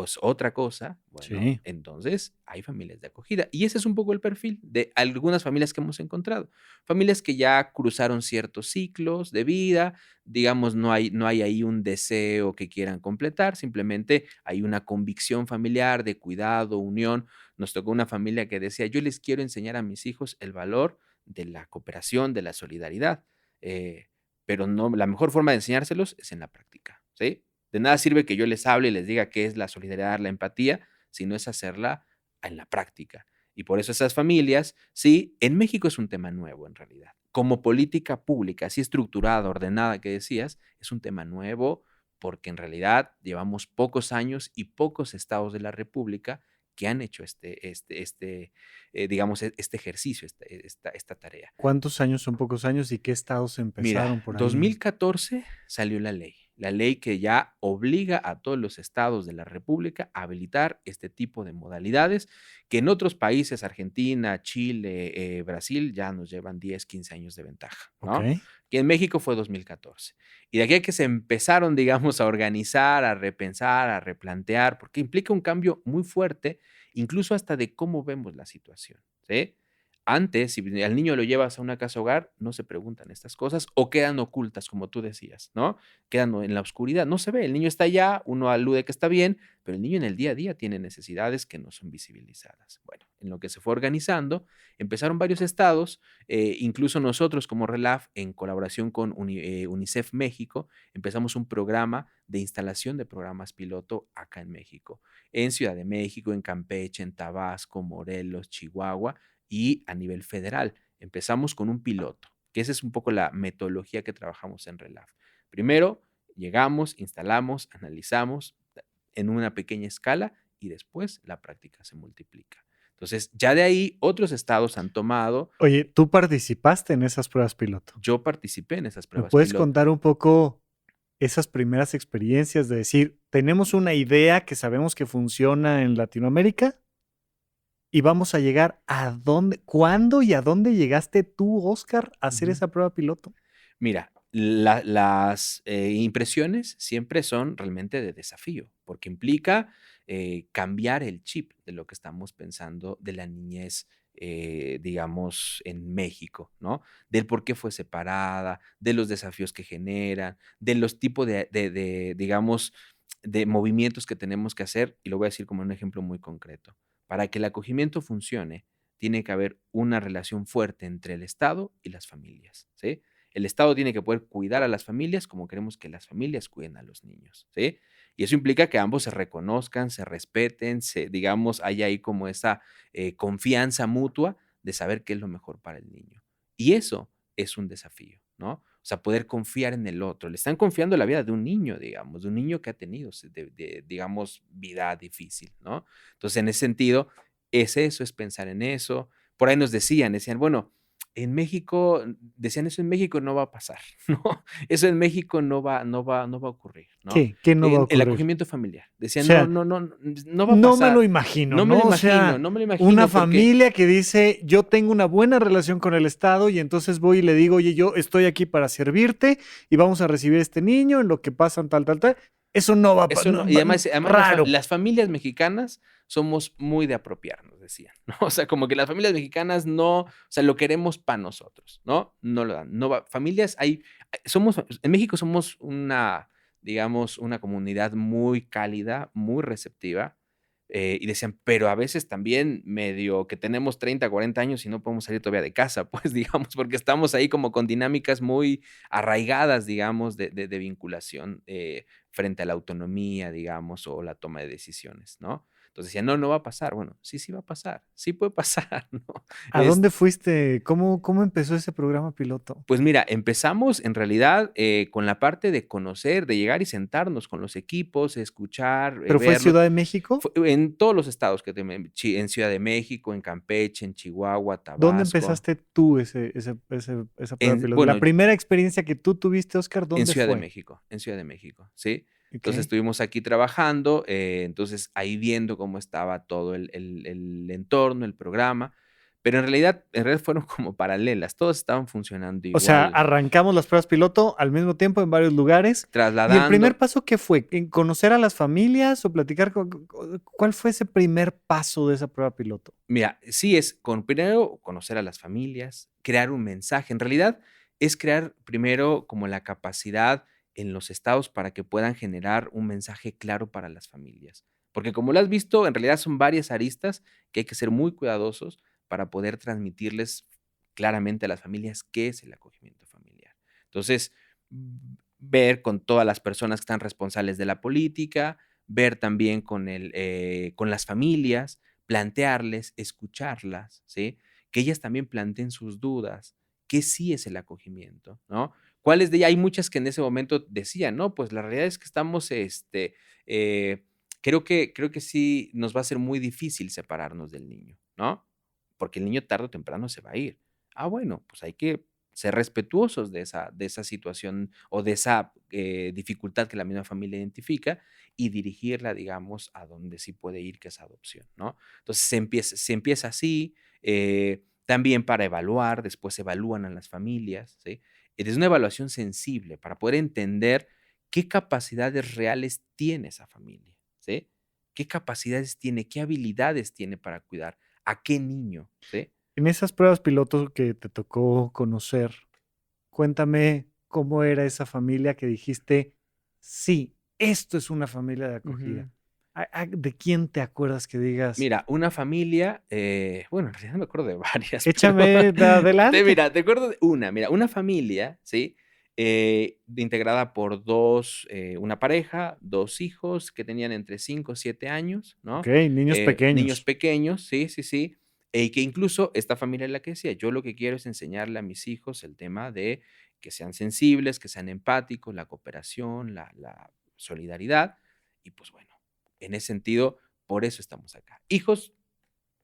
cosa, bueno, Sí. entonces hay familias de acogida. Y ese es un poco el perfil de algunas familias que hemos encontrado. Familias que ya cruzaron ciertos ciclos de vida, digamos, no hay ahí un deseo que quieran completar, simplemente hay una convicción familiar de cuidado, unión. Nos tocó una familia que decía, yo les quiero enseñar a mis hijos el valor de la cooperación, de la solidaridad, eh, pero no, la mejor forma de enseñárselos es en la práctica, ¿sí? De nada sirve que yo les hable y les diga qué es la solidaridad, la empatía, si no es hacerla en la práctica. Y por eso esas familias, sí, en México es un tema nuevo en realidad. Como política pública, así estructurada, ordenada que decías, es un tema nuevo porque en realidad llevamos pocos años y pocos estados de la República que han hecho digamos, este ejercicio, esta tarea. ¿Cuántos años son pocos años y qué estados Mira, empezaron por ahí? 2014 salió la ley que ya obliga a todos los estados de la República a habilitar este tipo de modalidades que en otros países, Argentina, Chile, Brasil, ya nos llevan 10, 15 años de ventaja, Ok. ¿no? Que en México fue 2014. Y de aquí a que se empezaron, digamos, a organizar, a repensar, a replantear, porque implica un cambio muy fuerte, incluso hasta de cómo vemos la situación, ¿sí? Antes, si al niño lo llevas a una casa hogar, no se preguntan estas cosas o quedan ocultas, como tú decías, ¿no? Quedan en la oscuridad, no se ve, el niño está allá, uno alude que está bien, pero el niño en el día a día tiene necesidades que no son visibilizadas. Bueno, en lo que se fue organizando, empezaron varios estados, incluso nosotros como RELAF, en colaboración con UNICEF México, empezamos un programa de instalación de programas piloto acá en México, en Ciudad de México, en Campeche, en Tabasco, Morelos, Chihuahua, y a nivel federal. Empezamos con un piloto, que esa es un poco la metodología que trabajamos en RELAF. Primero, llegamos, instalamos, analizamos en una pequeña escala y después la práctica se multiplica. Entonces, ya de ahí otros estados han tomado. Oye, ¿tú participaste en esas pruebas piloto? Yo participé en esas ¿Me pruebas puedes piloto. contar un poco esas primeras experiencias de decir, tenemos una idea que sabemos que funciona en Latinoamérica y vamos a llegar a dónde, cuándo y a dónde llegaste tú, Oscar, a hacer esa prueba piloto? Mira, las impresiones siempre son realmente de desafío, porque implica cambiar el chip de lo que estamos pensando de la niñez, digamos, en México, ¿no? Del por qué fue separada, de los desafíos que generan, de los tipos digamos, de movimientos que tenemos que hacer, y lo voy a decir como un ejemplo muy concreto. Para que el acogimiento funcione, tiene que haber una relación fuerte entre el Estado y las familias, ¿sí? El Estado tiene que poder cuidar a las familias como queremos que las familias cuiden a los niños, ¿sí? Y eso implica que ambos se reconozcan, se respeten, digamos, haya ahí como esa confianza mutua de saber qué es lo mejor para el niño. Y eso es un desafío, ¿no? O sea, poder confiar en el otro. Le están confiando la vida de un niño, digamos, de un niño que ha tenido, digamos, vida difícil, ¿no? Entonces, en ese sentido, es eso, es pensar en eso. Por ahí nos decían, bueno, en México, decían eso en México no va a pasar, ¿no? Eso en México no va a ocurrir, ¿no? ¿Qué? ¿Qué no va a El ocurrir? acogimiento familiar. O Decían, no, sea, no, no, no va a no me lo pasar. imagino, No me lo ¿no? O imagino, sea, no me lo una imagino porque familia que dice, yo tengo una buena relación con el Estado y entonces voy y le digo, oye, yo estoy aquí para servirte y vamos a recibir a este niño en lo que pasan tal, tal, tal. Eso no va a eso no, pasar, y además raro. las familias mexicanas somos muy de apropiarnos, decían, ¿no? O sea, como que las familias mexicanas no, o sea, lo queremos para nosotros, ¿no? No lo dan, no va, familias en México somos digamos, una comunidad muy cálida, muy receptiva, y decían, pero a veces también medio que tenemos 30, 40 años y no podemos salir todavía de casa, pues, digamos, porque estamos ahí como con dinámicas muy arraigadas, digamos, de vinculación frente a la autonomía, digamos, o la toma de decisiones, ¿no? Entonces decía, no, no va a pasar. Bueno, sí, sí va a pasar, sí puede pasar, ¿no? ¿A dónde fuiste? ¿Cómo empezó ese programa piloto? Pues mira, empezamos en realidad con la parte de conocer, de llegar y sentarnos con los equipos, escuchar, ¿Pero fue verlos. Ciudad de México? En todos los estados en Ciudad de México, en Campeche, en Chihuahua, ¿Dónde Tabasco. empezaste tú esa prueba piloto? La Bueno, primera experiencia que tú tuviste, Oscar, en ¿dónde Ciudad de fue? México, en Ciudad de México, ¿sí? Entonces Ok. estuvimos aquí trabajando, entonces ahí viendo cómo estaba todo el entorno, el programa, pero en realidad fueron como paralelas, todos estaban funcionando O sea, igual, arrancamos las pruebas piloto al mismo tiempo en varios lugares. ¿Y el primer trasladando. paso qué fue? ¿En conocer a las familias o platicar cuál fue ese primer paso de esa prueba piloto? Mira, sí es primero conocer a las familias, crear un mensaje. En realidad es crear primero como la capacidad en los estados para que puedan generar un mensaje claro para las familias. Porque como lo has visto, en realidad son varias aristas que hay que ser muy cuidadosos para poder transmitirles claramente a las familias qué es el acogimiento familiar. Entonces, ver con todas las personas que están responsables de la política, ver también con las familias, plantearles, escucharlas, ¿sí? Que ellas también planteen sus dudas, qué sí es el acogimiento, ¿no? ¿Cuáles de ellas? Hay muchas que en ese momento decían, no, pues la realidad es que estamos, eh, creo que sí nos va a ser muy difícil separarnos del niño, ¿no? Porque el niño tarde o temprano se va a ir. Ah, bueno, pues hay que ser respetuosos de esa situación o de esa dificultad que la misma familia identifica y dirigirla, digamos, a donde sí puede ir, que es adopción, ¿no? Entonces se empieza así, también para evaluar, después se evalúan a las familias, ¿sí? Es una evaluación sensible para poder entender qué capacidades reales tiene esa familia, ¿sí? ¿Qué capacidades tiene? ¿Qué habilidades tiene para cuidar? ¿A qué niño? ¿Sí? En esas pruebas piloto que te tocó conocer, cuéntame cómo era esa familia que dijiste, sí, esto es una familia de acogida. Ujú. ¿De quién te acuerdas que digas, Mira, una familia, bueno, en realidad no me acuerdo de varias, pero échame de adelante? mira, te acuerdo de una, mira, una familia, ¿sí? Integrada por una pareja, 2 hijos que tenían entre 5 y 7 años, Ok, ¿no? niños Niños pequeños. pequeños, sí, sí, sí. Y que incluso esta familia es la que decía, yo lo que quiero es enseñarle a mis hijos el tema de que sean sensibles, que sean empáticos, la cooperación, la solidaridad. Y pues bueno, en ese sentido por eso estamos acá. Hijos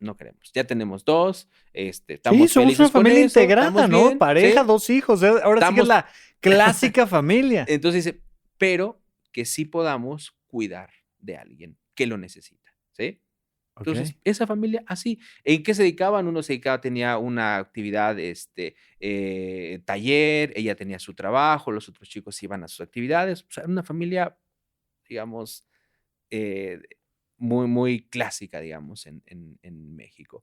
no queremos. Ya tenemos 2, Sí, estamos somos una felices con familia eso, integrada, estamos ¿no? bien, Pareja, ¿sí? 2 hijos. Ahora sí que es Estamos la clásica familia. entonces dice, pero que sí podamos cuidar de alguien que lo necesita, ¿sí? Ok. Entonces, esa familia así. ¿En qué se dedicaban? Uno se dedicaba, tenía una actividad, taller, ella tenía su trabajo, los otros chicos iban a sus actividades. O sea, era una familia, digamos, eh, muy, muy clásica, digamos, en México.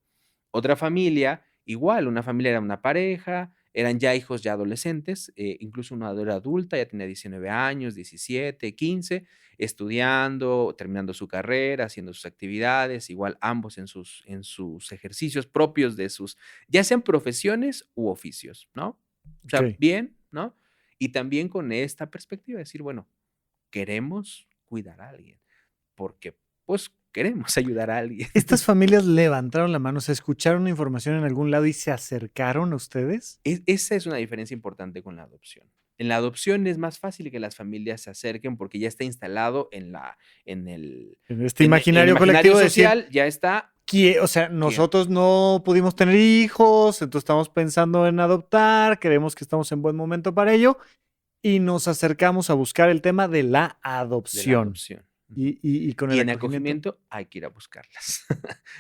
Otra familia, igual, una familia era una pareja, eran ya hijos ya adolescentes, incluso una era adulta, ya tenía 19 años, 17, 15, estudiando, terminando su carrera, haciendo sus actividades, igual ambos en sus ejercicios propios de sus, ya sean profesiones u oficios, ¿no? O sea, Ok. bien, ¿no? Y también con esta perspectiva de decir, bueno, queremos cuidar a alguien porque, pues, queremos ayudar a alguien. ¿Estas familias levantaron la mano, se escucharon información en algún lado y se acercaron a ustedes? Esa es una diferencia importante con la adopción. En la adopción es más fácil que las familias se acerquen porque ya está instalado en En este el imaginario imaginario colectivo de decir, social, ya está. o sea, ¿Quién? nosotros no pudimos tener hijos, entonces estamos pensando en adoptar, creemos que estamos en buen momento para ello y nos acercamos a buscar el tema de la De la adopción. adopción. Ujú. Y con Y el en acogimiento. acogimiento hay que ir a buscarlas.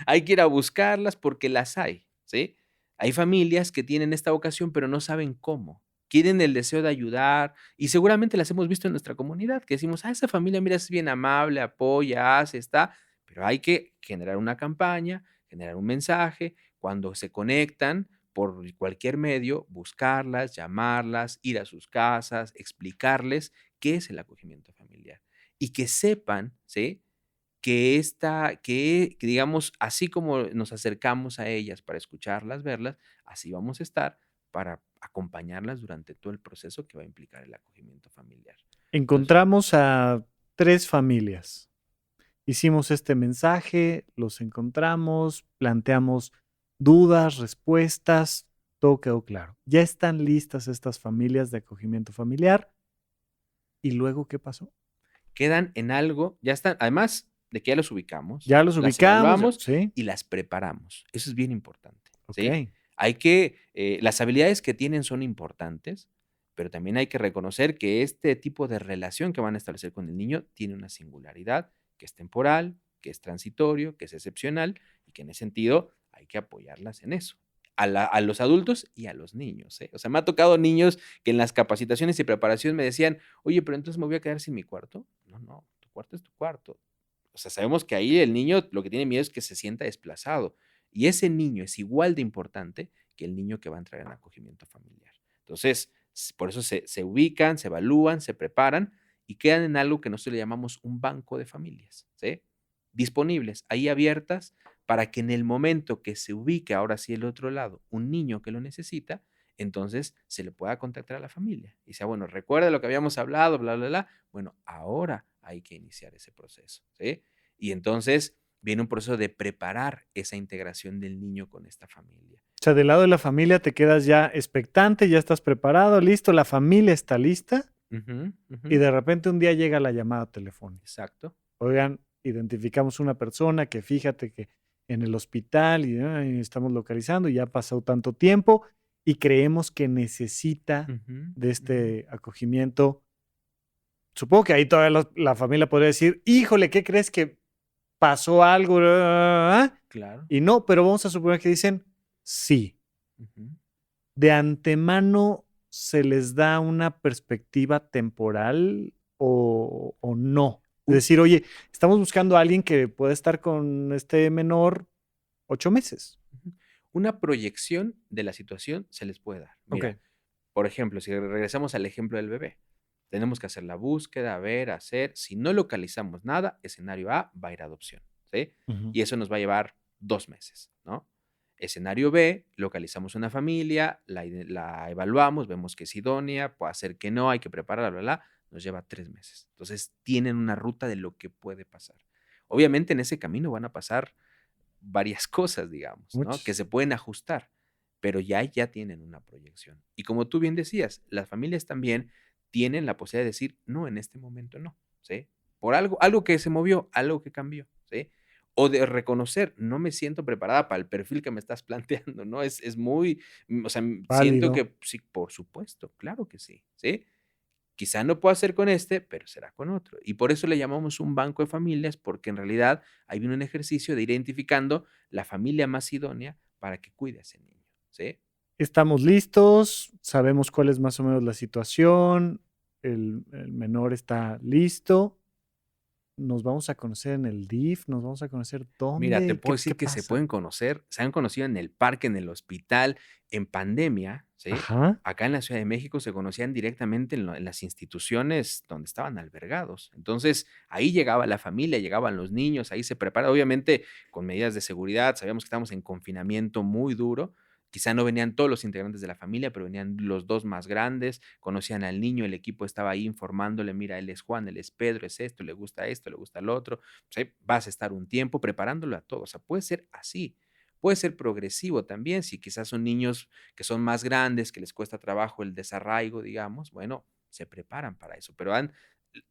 Hay que ir a buscarlas porque las hay, ¿sí? Hay familias que tienen esta vocación, pero no saben cómo. Tienen el deseo de ayudar y seguramente las hemos visto en nuestra comunidad, que decimos, esa familia, mira, es bien amable, apoya, hace, está, pero hay que generar una campaña, generar un mensaje, cuando se conectan por cualquier medio, buscarlas, llamarlas, ir a sus casas, explicarles qué es el acogimiento familiar y que sepan, ¿sí? Que digamos, así como nos acercamos a ellas para escucharlas, verlas, así vamos a estar para acompañarlas durante todo el proceso que va a implicar el acogimiento familiar. Entonces, Encontramos a 3 familias. hicimos este mensaje, los encontramos, planteamos dudas, respuestas, todo quedó claro. Ya están listas estas familias de acogimiento familiar. ¿Y luego qué pasó? Quedan en algo, ya están, además de que ya los ubicamos, Ya los las ubicamos, evaluamos sí, y las preparamos. Eso es bien importante, ¿sí? ok. Hay que, las habilidades que tienen son importantes, pero también hay que reconocer que este tipo de relación que van a establecer con el niño tiene una singularidad, que es temporal, que es transitorio, que es excepcional y que en ese sentido hay que apoyarlas en eso. A los adultos y a los niños, ¿eh? O sea, me ha tocado niños que en las capacitaciones y preparación me decían, oye, pero entonces me voy a quedar sin mi cuarto. No, no, tu cuarto es tu cuarto. O sea, sabemos que ahí el niño lo que tiene miedo es que se sienta desplazado. Y ese niño es igual de importante que el niño que va a entrar en acogimiento familiar. Entonces, por eso se ubican, se evalúan, se preparan y quedan en algo que nosotros le llamamos un banco de familias, ¿sí? Disponibles, ahí abiertas, para que en el momento que se ubique ahora sí el otro lado, un niño que lo necesita, entonces se le pueda contactar a la familia. Y sea, bueno, recuerda lo que habíamos hablado, bla, bla, bla. Bueno, ahora hay que iniciar ese proceso, ¿sí? Y entonces viene un proceso de preparar esa integración del niño con esta familia. O sea, del lado de la familia te quedas ya expectante, ya estás preparado, listo, la familia está lista Ujú, y ujú, de repente un día llega la llamada telefónica. exacto. Oigan, identificamos una persona que fíjate que en el hospital y ay, estamos localizando y ya ha pasado tanto tiempo y creemos que necesita Ujú, de ujú, este acogimiento. Supongo que ahí todavía la familia podría decir, híjole, ¿qué crees que pasó algo? claro. Y no, pero vamos a suponer que dicen sí. Ujú. ¿De antemano se les da una perspectiva temporal o no? Es Un- decir, oye, estamos buscando a alguien que pueda estar con este menor 8 meses. ujú. Una proyección de la situación se les puede dar. Ok. Mira, por ejemplo, si regresamos al ejemplo del bebé, tenemos que hacer la búsqueda, ver, hacer. Si no localizamos nada, escenario A va a ir a adopción, ¿sí? Ujú. Y eso nos va a llevar 2 meses, ¿no? Escenario B, localizamos una familia, la evaluamos, vemos que es idónea, puede ser que no, hay que prepararla, bla, bla, nos lleva 3 meses. Entonces, tienen una ruta de lo que puede pasar. Obviamente, en ese camino van a pasar varias cosas, digamos, ¿no? Que Muchos. se pueden ajustar, pero ya tienen una proyección. Y como tú bien decías, las familias también tienen la posibilidad de decir, no, en este momento no, ¿sí? Por algo que se movió, algo que cambió, ¿sí? O de reconocer, no me siento preparada para el perfil que me estás planteando, ¿no? Es muy, o sea, siento Válido. que sí, por supuesto, claro que sí, ¿sí? Quizá no pueda ser con este, pero será con otro. Y por eso le llamamos un banco de familias, porque en realidad hay un ejercicio de ir identificando la familia más idónea para que cuide a ese niño, ¿sí? Estamos listos, sabemos cuál es más o menos la situación, el menor está listo. Nos vamos a conocer en el DIF, nos vamos a conocer Mira, te dónde, puedo ¿qué decir que se pasa? pueden conocer, se han conocido en el parque, en el hospital, en pandemia, ¿sí? Ajá. Acá en la Ciudad de México se conocían directamente en las instituciones donde estaban albergados. Entonces, ahí llegaba la familia, llegaban los niños, ahí se prepara, obviamente con medidas de seguridad, sabíamos que estábamos en confinamiento muy duro. Quizá no venían todos los integrantes de la familia, pero venían los dos más grandes, conocían al niño, el equipo estaba ahí informándole, mira, él es Juan, él es Pedro, es esto, le gusta lo otro. Pues ahí vas a estar un tiempo preparándolo a todo. O sea, puede ser así. Puede ser progresivo también, si quizás son niños que son más grandes, que les cuesta trabajo el desarraigo, digamos, bueno, se preparan para eso. Pero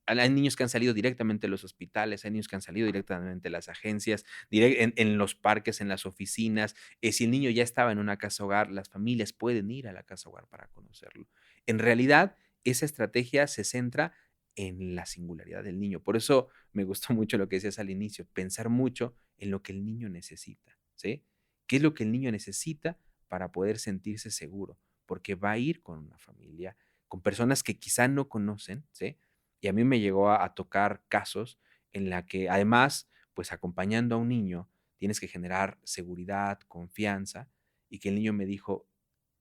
hay niños que han salido directamente de los hospitales, hay niños que han salido directamente de las agencias, en los parques, en las oficinas. Si el niño ya estaba en una casa hogar, las familias pueden ir a la casa hogar para conocerlo. En realidad, esa estrategia se centra en la singularidad del niño. Por eso me gustó mucho lo que decías al inicio, pensar mucho en lo que el niño necesita, ¿sí? ¿Qué es lo que el niño necesita para poder sentirse seguro? Porque va a ir con una familia, con personas que quizá no conocen, ¿sí? Y a mí me llegó a tocar casos en la que además, pues acompañando a un niño, tienes que generar seguridad, confianza, y que el niño me dijo,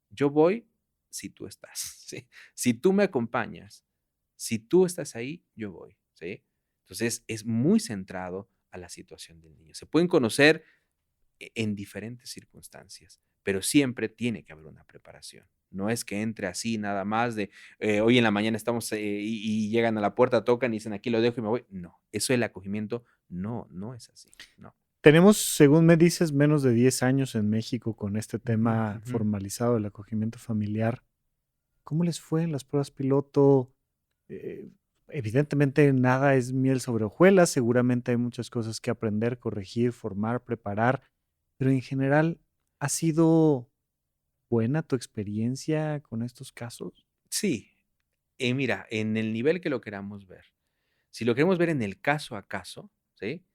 yo voy si tú estás, ¿sí? Si tú me acompañas, si tú estás ahí, yo voy, ¿sí? Entonces, es muy centrado a la situación del niño. Se pueden conocer en diferentes circunstancias, pero siempre tiene que haber una preparación. No es que entre así nada más de hoy en la mañana estamos y llegan a la puerta, tocan y dicen aquí lo dejo y me voy. No, eso del acogimiento No, no es así, no. Tenemos, según me dices, menos de 10 años en México con este Ujú, tema ujú. formalizado del acogimiento familiar. ¿Cómo les fue en las pruebas piloto? Eh, Evidentemente nada es miel sobre hojuelas, seguramente hay muchas cosas que aprender, corregir, formar, preparar, pero en general, ¿ha sido buena tu experiencia con estos casos? Sí, mira, en el nivel que lo queramos ver, si lo queremos ver en el caso a caso, ¿sí?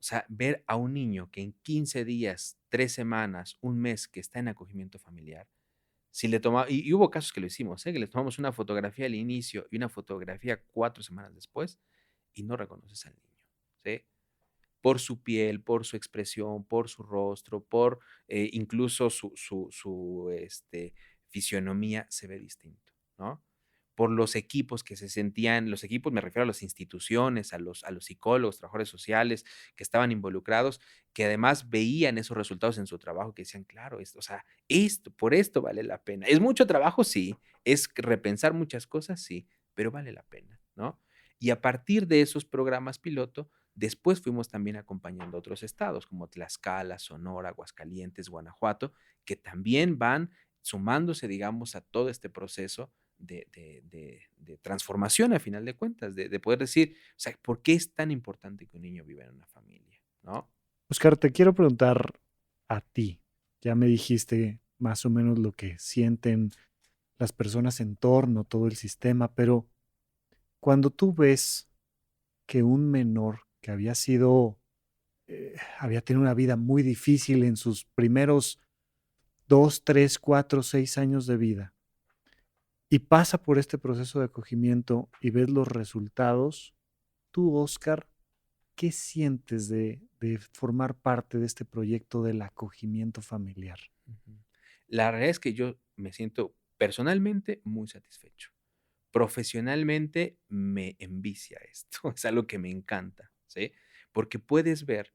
O sea, ver a un niño que en 15 días, 3 semanas, un mes que está en acogimiento familiar, si le toma y hubo casos que lo hicimos, ¿eh? Que le tomamos una fotografía al inicio y una fotografía 4 semanas después, y no reconoces al niño, ¿sí? Por su piel, por su expresión, por su rostro, por, incluso su fisionomía se ve distinto, ¿no? Por los equipos que se sentían los equipos, me refiero a las instituciones, a los psicólogos, trabajadores sociales que estaban involucrados, que además veían esos resultados en su trabajo, que decían: "Claro, esto, o sea, esto, por esto vale la pena". ¿Es mucho trabajo? Sí. ¿Es repensar muchas cosas? Sí, pero vale la pena, ¿no? Y a partir de esos programas piloto, después fuimos también acompañando a otros estados, como Tlaxcala, Sonora, Aguascalientes, Guanajuato, que también van sumándose, digamos, a todo este proceso de transformación, a final de cuentas, de poder decir, o sea, ¿por qué es tan importante que un niño viva en una familia? ¿No? Oscar, te quiero preguntar a ti. Ya me dijiste más o menos lo que sienten las personas en torno, todo el sistema, pero cuando tú ves que un menor que había tenido una vida muy difícil en sus primeros 2, 3, 4, 6 años de vida y pasa por este proceso de acogimiento y ves los resultados, tú, Oscar, ¿qué sientes de formar parte de este proyecto del acogimiento familiar? Ujú. La realidad es que yo me siento personalmente muy satisfecho. Profesionalmente me envicia esto, es algo que me encanta, ¿sí? Porque puedes ver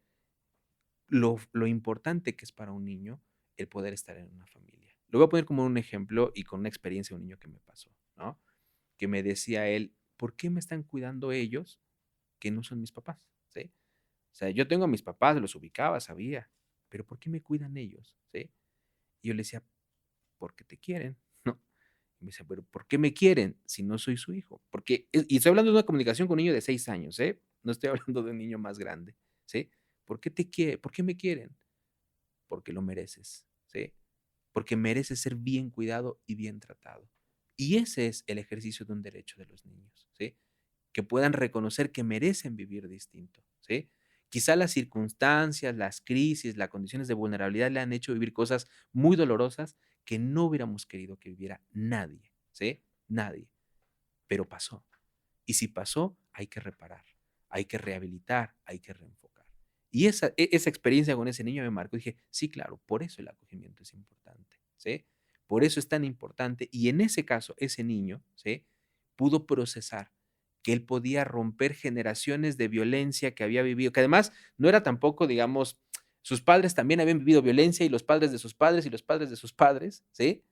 lo importante que es para un niño el poder estar en una familia. Lo voy a poner como un ejemplo y con una experiencia de un niño que me pasó, ¿no? Que me decía él, ¿por qué me están cuidando ellos que no son mis papás? ¿Sí? O sea, yo tengo a mis papás, los ubicaba, sabía, pero ¿por qué me cuidan ellos? ¿Sí? Y yo le decía, porque te quieren, ¿no? Y me decía, pero ¿por qué me quieren si no soy su hijo? Porque, y estoy hablando de una comunicación con un niño de 6 años, ¿eh? No estoy hablando de un niño más grande, ¿sí? ¿Por qué te quiere? ¿Por qué me quieren? Porque lo mereces, ¿sí? Porque mereces ser bien cuidado y bien tratado. Y ese es el ejercicio de un derecho de los niños, ¿sí? Que puedan reconocer que merecen vivir distinto, ¿sí? Quizá las circunstancias, las crisis, las condiciones de vulnerabilidad le han hecho vivir cosas muy dolorosas que no hubiéramos querido que viviera nadie, ¿sí? Nadie, pero pasó. Y si pasó, hay que reparar, hay que rehabilitar, hay que reenfocar. Y esa experiencia con ese niño me marcó. Dije, sí, claro, por eso el acogimiento es importante, ¿sí? Por eso es tan importante. Y en ese caso, ese niño, ¿sí? Pudo procesar que él podía romper generaciones de violencia que había vivido, que además no era tampoco, digamos, sus padres también habían vivido violencia y los padres de sus padres y los padres de sus padres, ¿sí?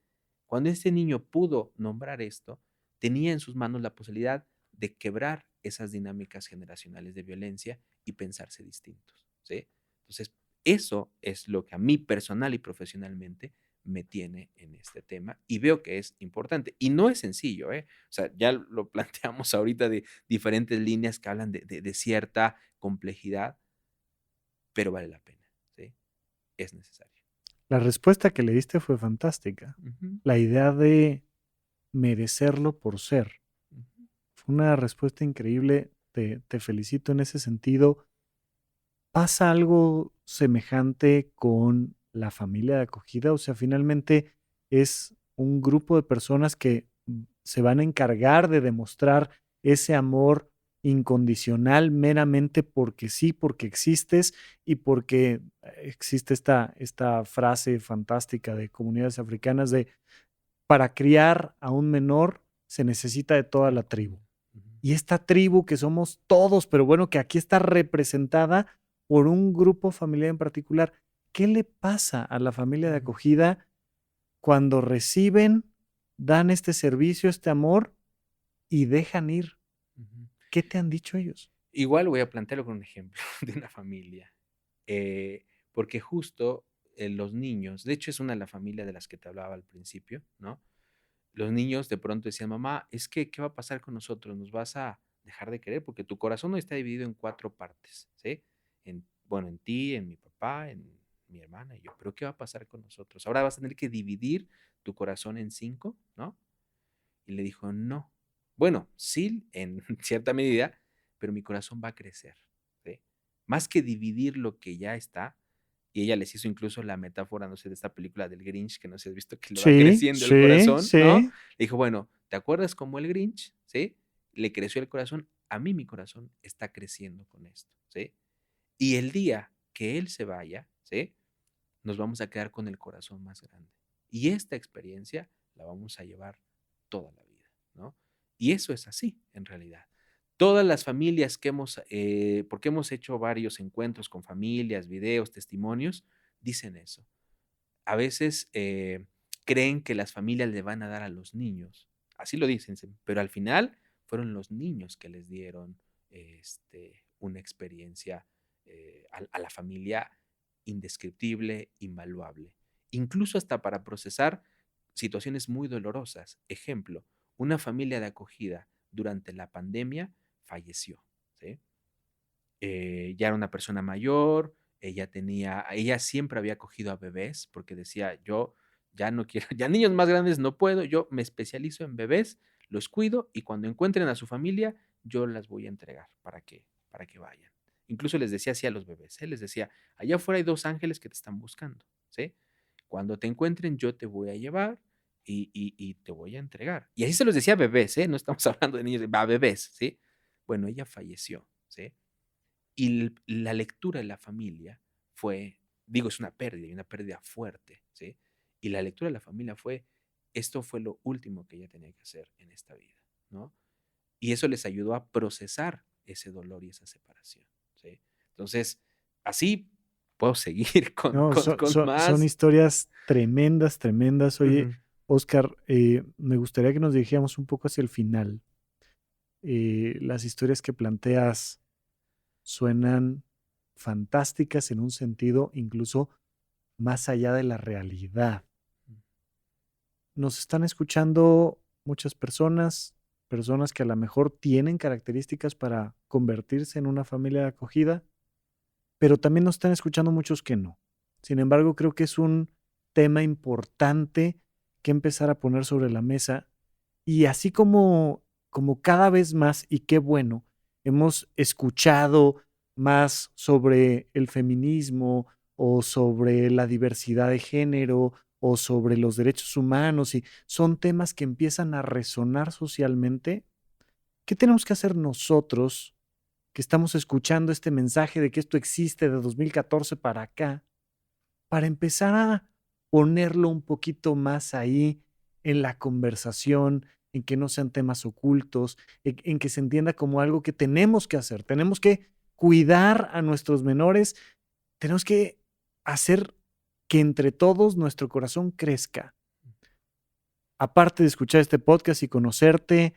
Cuando este niño pudo nombrar esto, tenía en sus manos la posibilidad de quebrar esas dinámicas generacionales de violencia y pensarse distintos, ¿sí? Entonces, eso es lo que a mí personal y profesionalmente me tiene en este tema y veo que es importante. Y no es sencillo, ¿eh? O sea, ya lo planteamos ahorita de diferentes líneas que hablan de cierta complejidad, pero vale la pena, ¿sí? Es necesario. La respuesta que le diste fue fantástica. Ujú, La idea de merecerlo por ser. ujú, Fue una respuesta increíble. Te felicito en ese sentido. ¿Pasa algo semejante con la familia de acogida? O sea, finalmente es un grupo de personas que se van a encargar de demostrar ese amor incondicional meramente porque sí, porque existes y porque existe esta frase fantástica de comunidades africanas de para criar a un menor se necesita de toda de la la tribu. comunidad. Ujú, Y esta tribu que somos todos, pero bueno, que aquí está representada por un grupo familiar en particular. ¿Qué le pasa a la familia de ujú, acogida cuando reciben, dan este servicio, este amor y dejan ir? ujú. ¿Qué te han dicho ellos? Igual voy a plantearlo con un ejemplo de una familia, porque justo los niños, de hecho es una de las familias de las que te hablaba al principio, ¿no? Los niños de pronto decían, mamá, es que, ¿qué va a pasar con nosotros? ¿Nos vas a dejar de querer? Porque tu corazón no está dividido en cuatro partes, ¿sí? Bueno, en ti, en mi papá, en mi hermana y yo, pero ¿qué va a pasar con nosotros? Ahora vas a tener que dividir tu corazón en cinco, ¿no? Y le dijo, no. Bueno, sí, en cierta medida, pero mi corazón va a crecer, ¿sí? Más que dividir lo que ya está, y ella les hizo incluso la metáfora, no sé, de esta película del Grinch, que no sé si has visto que le va Sí, creciendo el sí, corazón, ¿no? sí. Le dijo, bueno, ¿te acuerdas como el Grinch? ¿Sí? Le creció el corazón, a mí mi corazón está creciendo con esto, ¿sí? Y el día que él se vaya, ¿sí? Nos vamos a quedar con el corazón más grande. Y esta experiencia la vamos a llevar toda la vida, ¿no? Y eso es así, en realidad. Todas las familias que porque hemos hecho varios encuentros con familias, videos, testimonios, dicen eso. A veces creen que las familias le van a dar a los niños. Así lo dicen, pero al final fueron los niños que les dieron una experiencia a la familia indescriptible, invaluable. Incluso hasta para procesar situaciones muy dolorosas. Ejemplo, una familia de acogida durante la pandemia falleció, ¿sí? Ya era una persona mayor, ella siempre había acogido a bebés porque decía, yo ya no quiero, ya niños más grandes no puedo, yo me especializo en bebés, los cuido y cuando encuentren a su familia, yo las voy a entregar para que vayan. Incluso les decía así a los bebés, les decía, allá afuera hay dos ángeles que te están buscando, ¿sí? Cuando te encuentren, yo te voy a llevar y te voy a entregar. Y así se los decía a bebés, ¿eh? No estamos hablando de niños, a bebés, ¿sí? Bueno, ella falleció, ¿sí? Y la lectura de la familia fue, digo, es una pérdida y una pérdida fuerte, ¿sí? Y la lectura de la familia fue, esto fue lo último que ella tenía que hacer en esta vida, ¿no? Y eso les ayudó a procesar ese dolor y esa separación, ¿sí? Entonces, así puedo seguir con, No, con, con son más. historias tremendas, tremendas. Oye, Ujú. Oscar, me gustaría que nos dirigíamos un poco hacia el final. Las historias que planteas suenan fantásticas en un sentido incluso más allá de la realidad. Nos están escuchando muchas personas, personas que a lo mejor tienen características para convertirse en una familia de acogida, pero también nos están escuchando muchos que no. Sin embargo, creo que es un tema importante que empezar a poner sobre la mesa y así como cada vez más, y qué bueno, hemos escuchado más sobre el feminismo o sobre la diversidad de género o sobre los derechos humanos, y son temas que empiezan a resonar socialmente. ¿Qué tenemos que hacer nosotros que estamos escuchando este mensaje de que esto existe de 2014 para acá, para empezar a ponerlo un poquito más ahí en la conversación, en que no sean temas ocultos, en que se entienda como algo que tenemos que hacer? Tenemos que cuidar a nuestros menores, tenemos que hacer que entre todos nuestro corazón crezca. Aparte de escuchar este podcast y conocerte,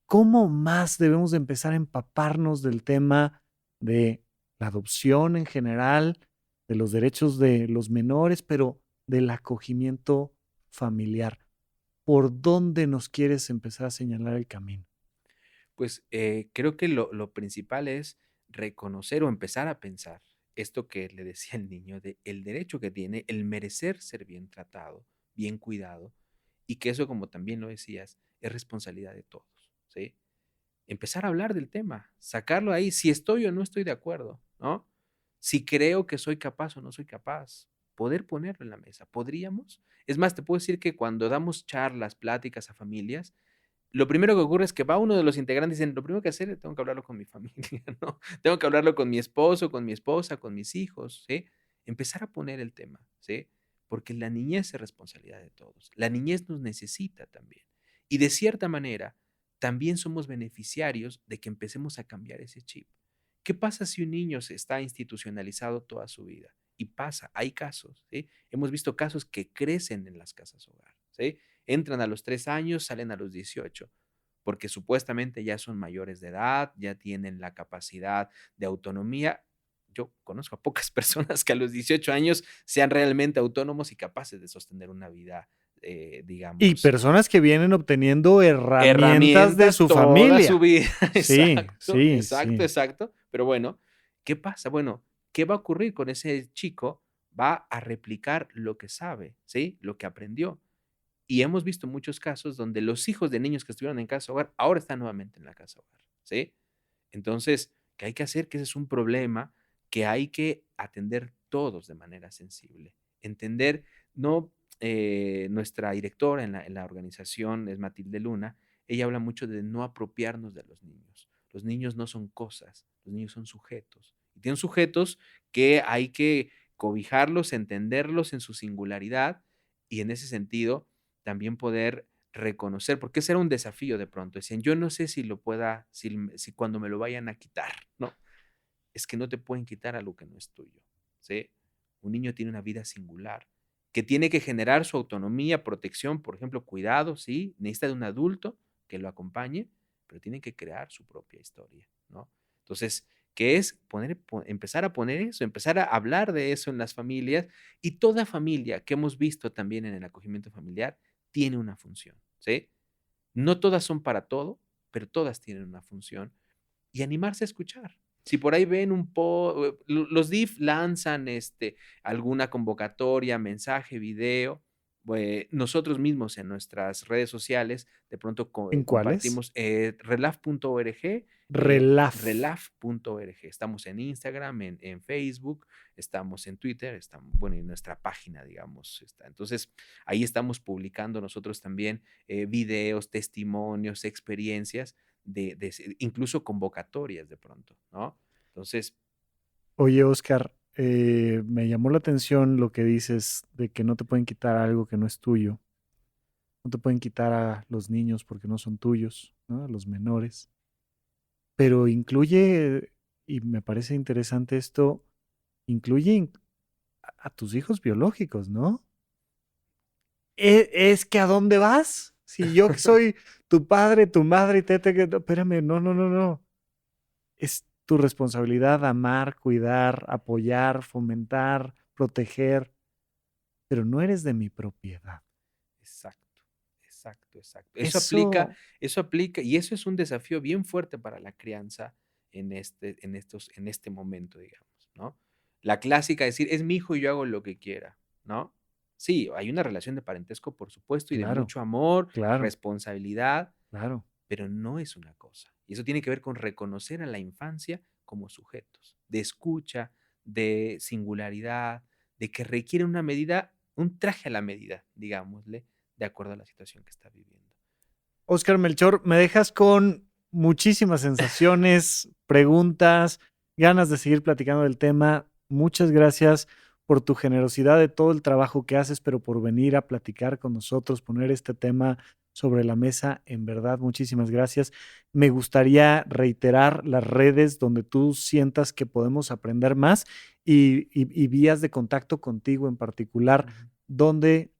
¿cómo más debemos de empezar a empaparnos del tema de la adopción en general, de los derechos de los menores, pero del acogimiento familiar? ¿Por dónde nos quieres empezar a señalar el camino? Pues creo que lo principal es reconocer o empezar a pensar esto que le decía el niño, de el derecho que tiene, el merecer ser bien tratado, bien cuidado, y que eso, como también lo decías, es responsabilidad de todos, ¿sí? Empezar a hablar del tema, sacarlo ahí, si estoy o no estoy de acuerdo, ¿no? Si creo que soy capaz o no soy capaz, poder ponerlo en la mesa. ¿Podríamos? Es más, te puedo decir que cuando damos charlas, pláticas a familias, lo primero que ocurre es que va uno de los integrantes y dicen, lo primero que hacer, tengo que hablarlo con mi familia, ¿no? Tengo que hablarlo con mi esposo, con mi esposa, con mis hijos, ¿sí? Empezar a poner el tema, ¿sí? Porque la niñez es responsabilidad de todos. La niñez nos necesita también. Y de cierta manera, también somos beneficiarios de que empecemos a cambiar ese chip. ¿Qué pasa si un niño se está institucionalizado toda su vida? Y pasa, hay casos, ¿sí? Hemos visto casos que crecen en las casas hogar, ¿sí? Entran a los 3 años, salen a los 18. porque supuestamente ya son mayores de edad, ya tienen la capacidad de autonomía. Yo conozco a pocas personas que a los 18 años sean realmente autónomos y capaces de sostener una vida, Y digamos, personas que vienen obteniendo herramientas de herramientas su toda su familia. vida. Sí, Exacto, sí, exacto, sí. exacto. Pero bueno, ¿qué pasa? Bueno, ¿qué va a ocurrir con ese chico? Va a replicar lo que sabe, ¿sí? Lo que aprendió. Y hemos visto muchos casos donde los hijos de niños que estuvieron en casa hogar ahora están nuevamente en la casa hogar, ¿sí? Entonces, ¿qué hay que hacer? Que ese es un problema que hay que atender todos de manera sensible. Entender, no, nuestra directora en la organización es Matilde Luna. Ella habla mucho de no apropiarnos de los niños. Los niños no son cosas, los niños son sujetos. Y tienen sujetos que hay que cobijarlos, entenderlos en su singularidad y en ese sentido también poder reconocer, porque ese era un desafío de pronto. Decían, yo no sé si lo pueda, si cuando me lo vayan a quitar, ¿no? Es que no te pueden quitar algo que no es tuyo, ¿sí? Un niño tiene una vida singular, que tiene que generar su autonomía, protección, por ejemplo, cuidado, ¿sí? Necesita de un adulto que lo acompañe, pero tiene que crear su propia historia, ¿no? Entonces, ¿qué es? Empezar a poner eso, empezar a hablar de eso en las familias, y toda familia que hemos visto también en el acogimiento familiar tiene una función, ¿sí? No todas son para todo, pero todas tienen una función y animarse a escuchar. Si por ahí ven los DIF lanzan alguna convocatoria, mensaje, video, nosotros mismos en nuestras redes sociales de pronto ¿En cuáles? compartimos relaf.org, Relaf. relaf.org. Estamos en Instagram, en Facebook, estamos en Twitter, bueno, en nuestra página, digamos, está. Entonces, ahí estamos publicando nosotros también videos, testimonios, experiencias incluso convocatorias de pronto, ¿no? Entonces, Oye, Oscar, me llamó la atención lo que dices de que no te pueden quitar algo que no es tuyo. No te pueden quitar a los niños porque no son tuyos, ¿no? A los menores. Pero incluye, y me parece interesante esto, incluye a tus hijos biológicos, ¿no? Es que ¿a dónde vas? Si yo que soy tu padre, tu madre, espérame, no, no, no, no. Es tu responsabilidad amar, cuidar, apoyar, fomentar, proteger, pero no eres de mi propiedad. exacto, exacto, exacto. Eso, Eso aplica, y eso es un desafío bien fuerte para la crianza en este momento, digamos, ¿no? La clásica decir, es mi hijo y yo hago lo que quiera, ¿no? Sí, hay una relación de parentesco, por supuesto, y de claro, mucho amor, claro, responsabilidad, claro. pero no es una cosa. Y eso tiene que ver con reconocer a la infancia como sujetos, de escucha, de singularidad, de que requiere una medida, un traje a la medida, digámosle, de acuerdo a la situación que está viviendo. Oscar Melchor, me dejas con muchísimas sensaciones, preguntas, ganas de seguir platicando del tema. Muchas gracias por tu generosidad de todo el trabajo que haces, pero por venir a platicar con nosotros, poner este tema sobre la mesa. En verdad, muchísimas gracias. Me gustaría reiterar las redes donde tú sientas que podemos aprender más y vías de contacto contigo en particular, donde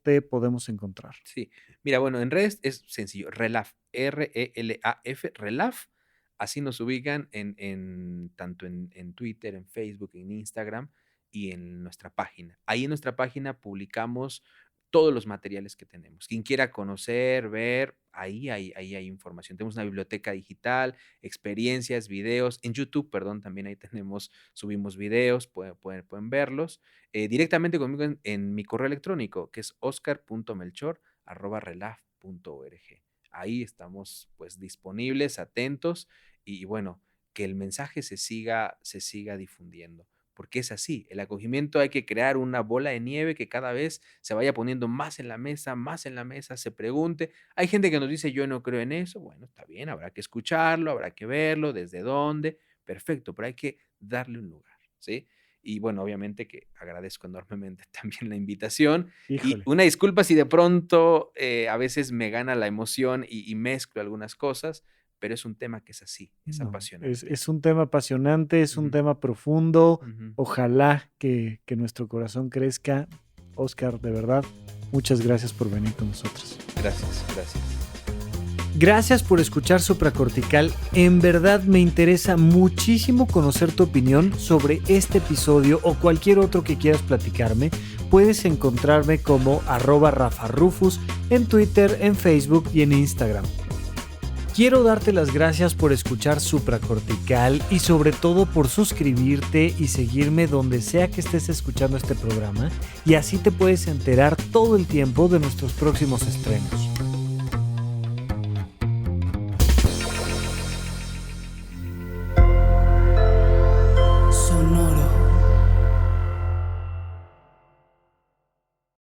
te podemos encontrar. Sí, mira, bueno, en redes es sencillo, Relaf, R-E-L-A-F, Relaf, así nos ubican tanto en Twitter, en Facebook, en Instagram y en nuestra página. Ahí en nuestra página publicamos todos los materiales que tenemos. Quien quiera conocer, ver, ahí hay información. Tenemos una biblioteca digital, experiencias, videos. En YouTube, perdón, también ahí subimos videos, pueden verlos. Directamente conmigo en mi correo electrónico, que es oscar.melchor@relaf.org. Ahí estamos pues disponibles, atentos y bueno, que el mensaje se siga difundiendo. Porque es así, el acogimiento hay que crear una bola de nieve que cada vez se vaya poniendo más en la mesa, se pregunte. Hay gente que nos dice, yo no creo en eso. Bueno, está bien, habrá que escucharlo, habrá que verlo, desde dónde, perfecto, pero hay que darle un lugar, ¿sí? Y bueno, obviamente que agradezco enormemente también la invitación. Y Híjole. una disculpa si de pronto a veces me gana la emoción y mezclo algunas cosas, pero es un tema que es así, es No, apasionante. es un tema apasionante, es un Ujú. tema profundo. Ujú. Ojalá que nuestro corazón crezca. Oscar, de verdad, muchas gracias por venir con nosotros. Gracias, gracias. Gracias por escuchar Supracortical. En verdad me interesa muchísimo conocer tu opinión sobre este episodio o cualquier otro que quieras platicarme. Puedes encontrarme como @RafaRufus en Twitter, en Facebook y en Instagram. Quiero darte las gracias por escuchar Supracortical y sobre todo por suscribirte y seguirme donde sea que estés escuchando este programa, y así te puedes enterar todo el tiempo de nuestros próximos estrenos.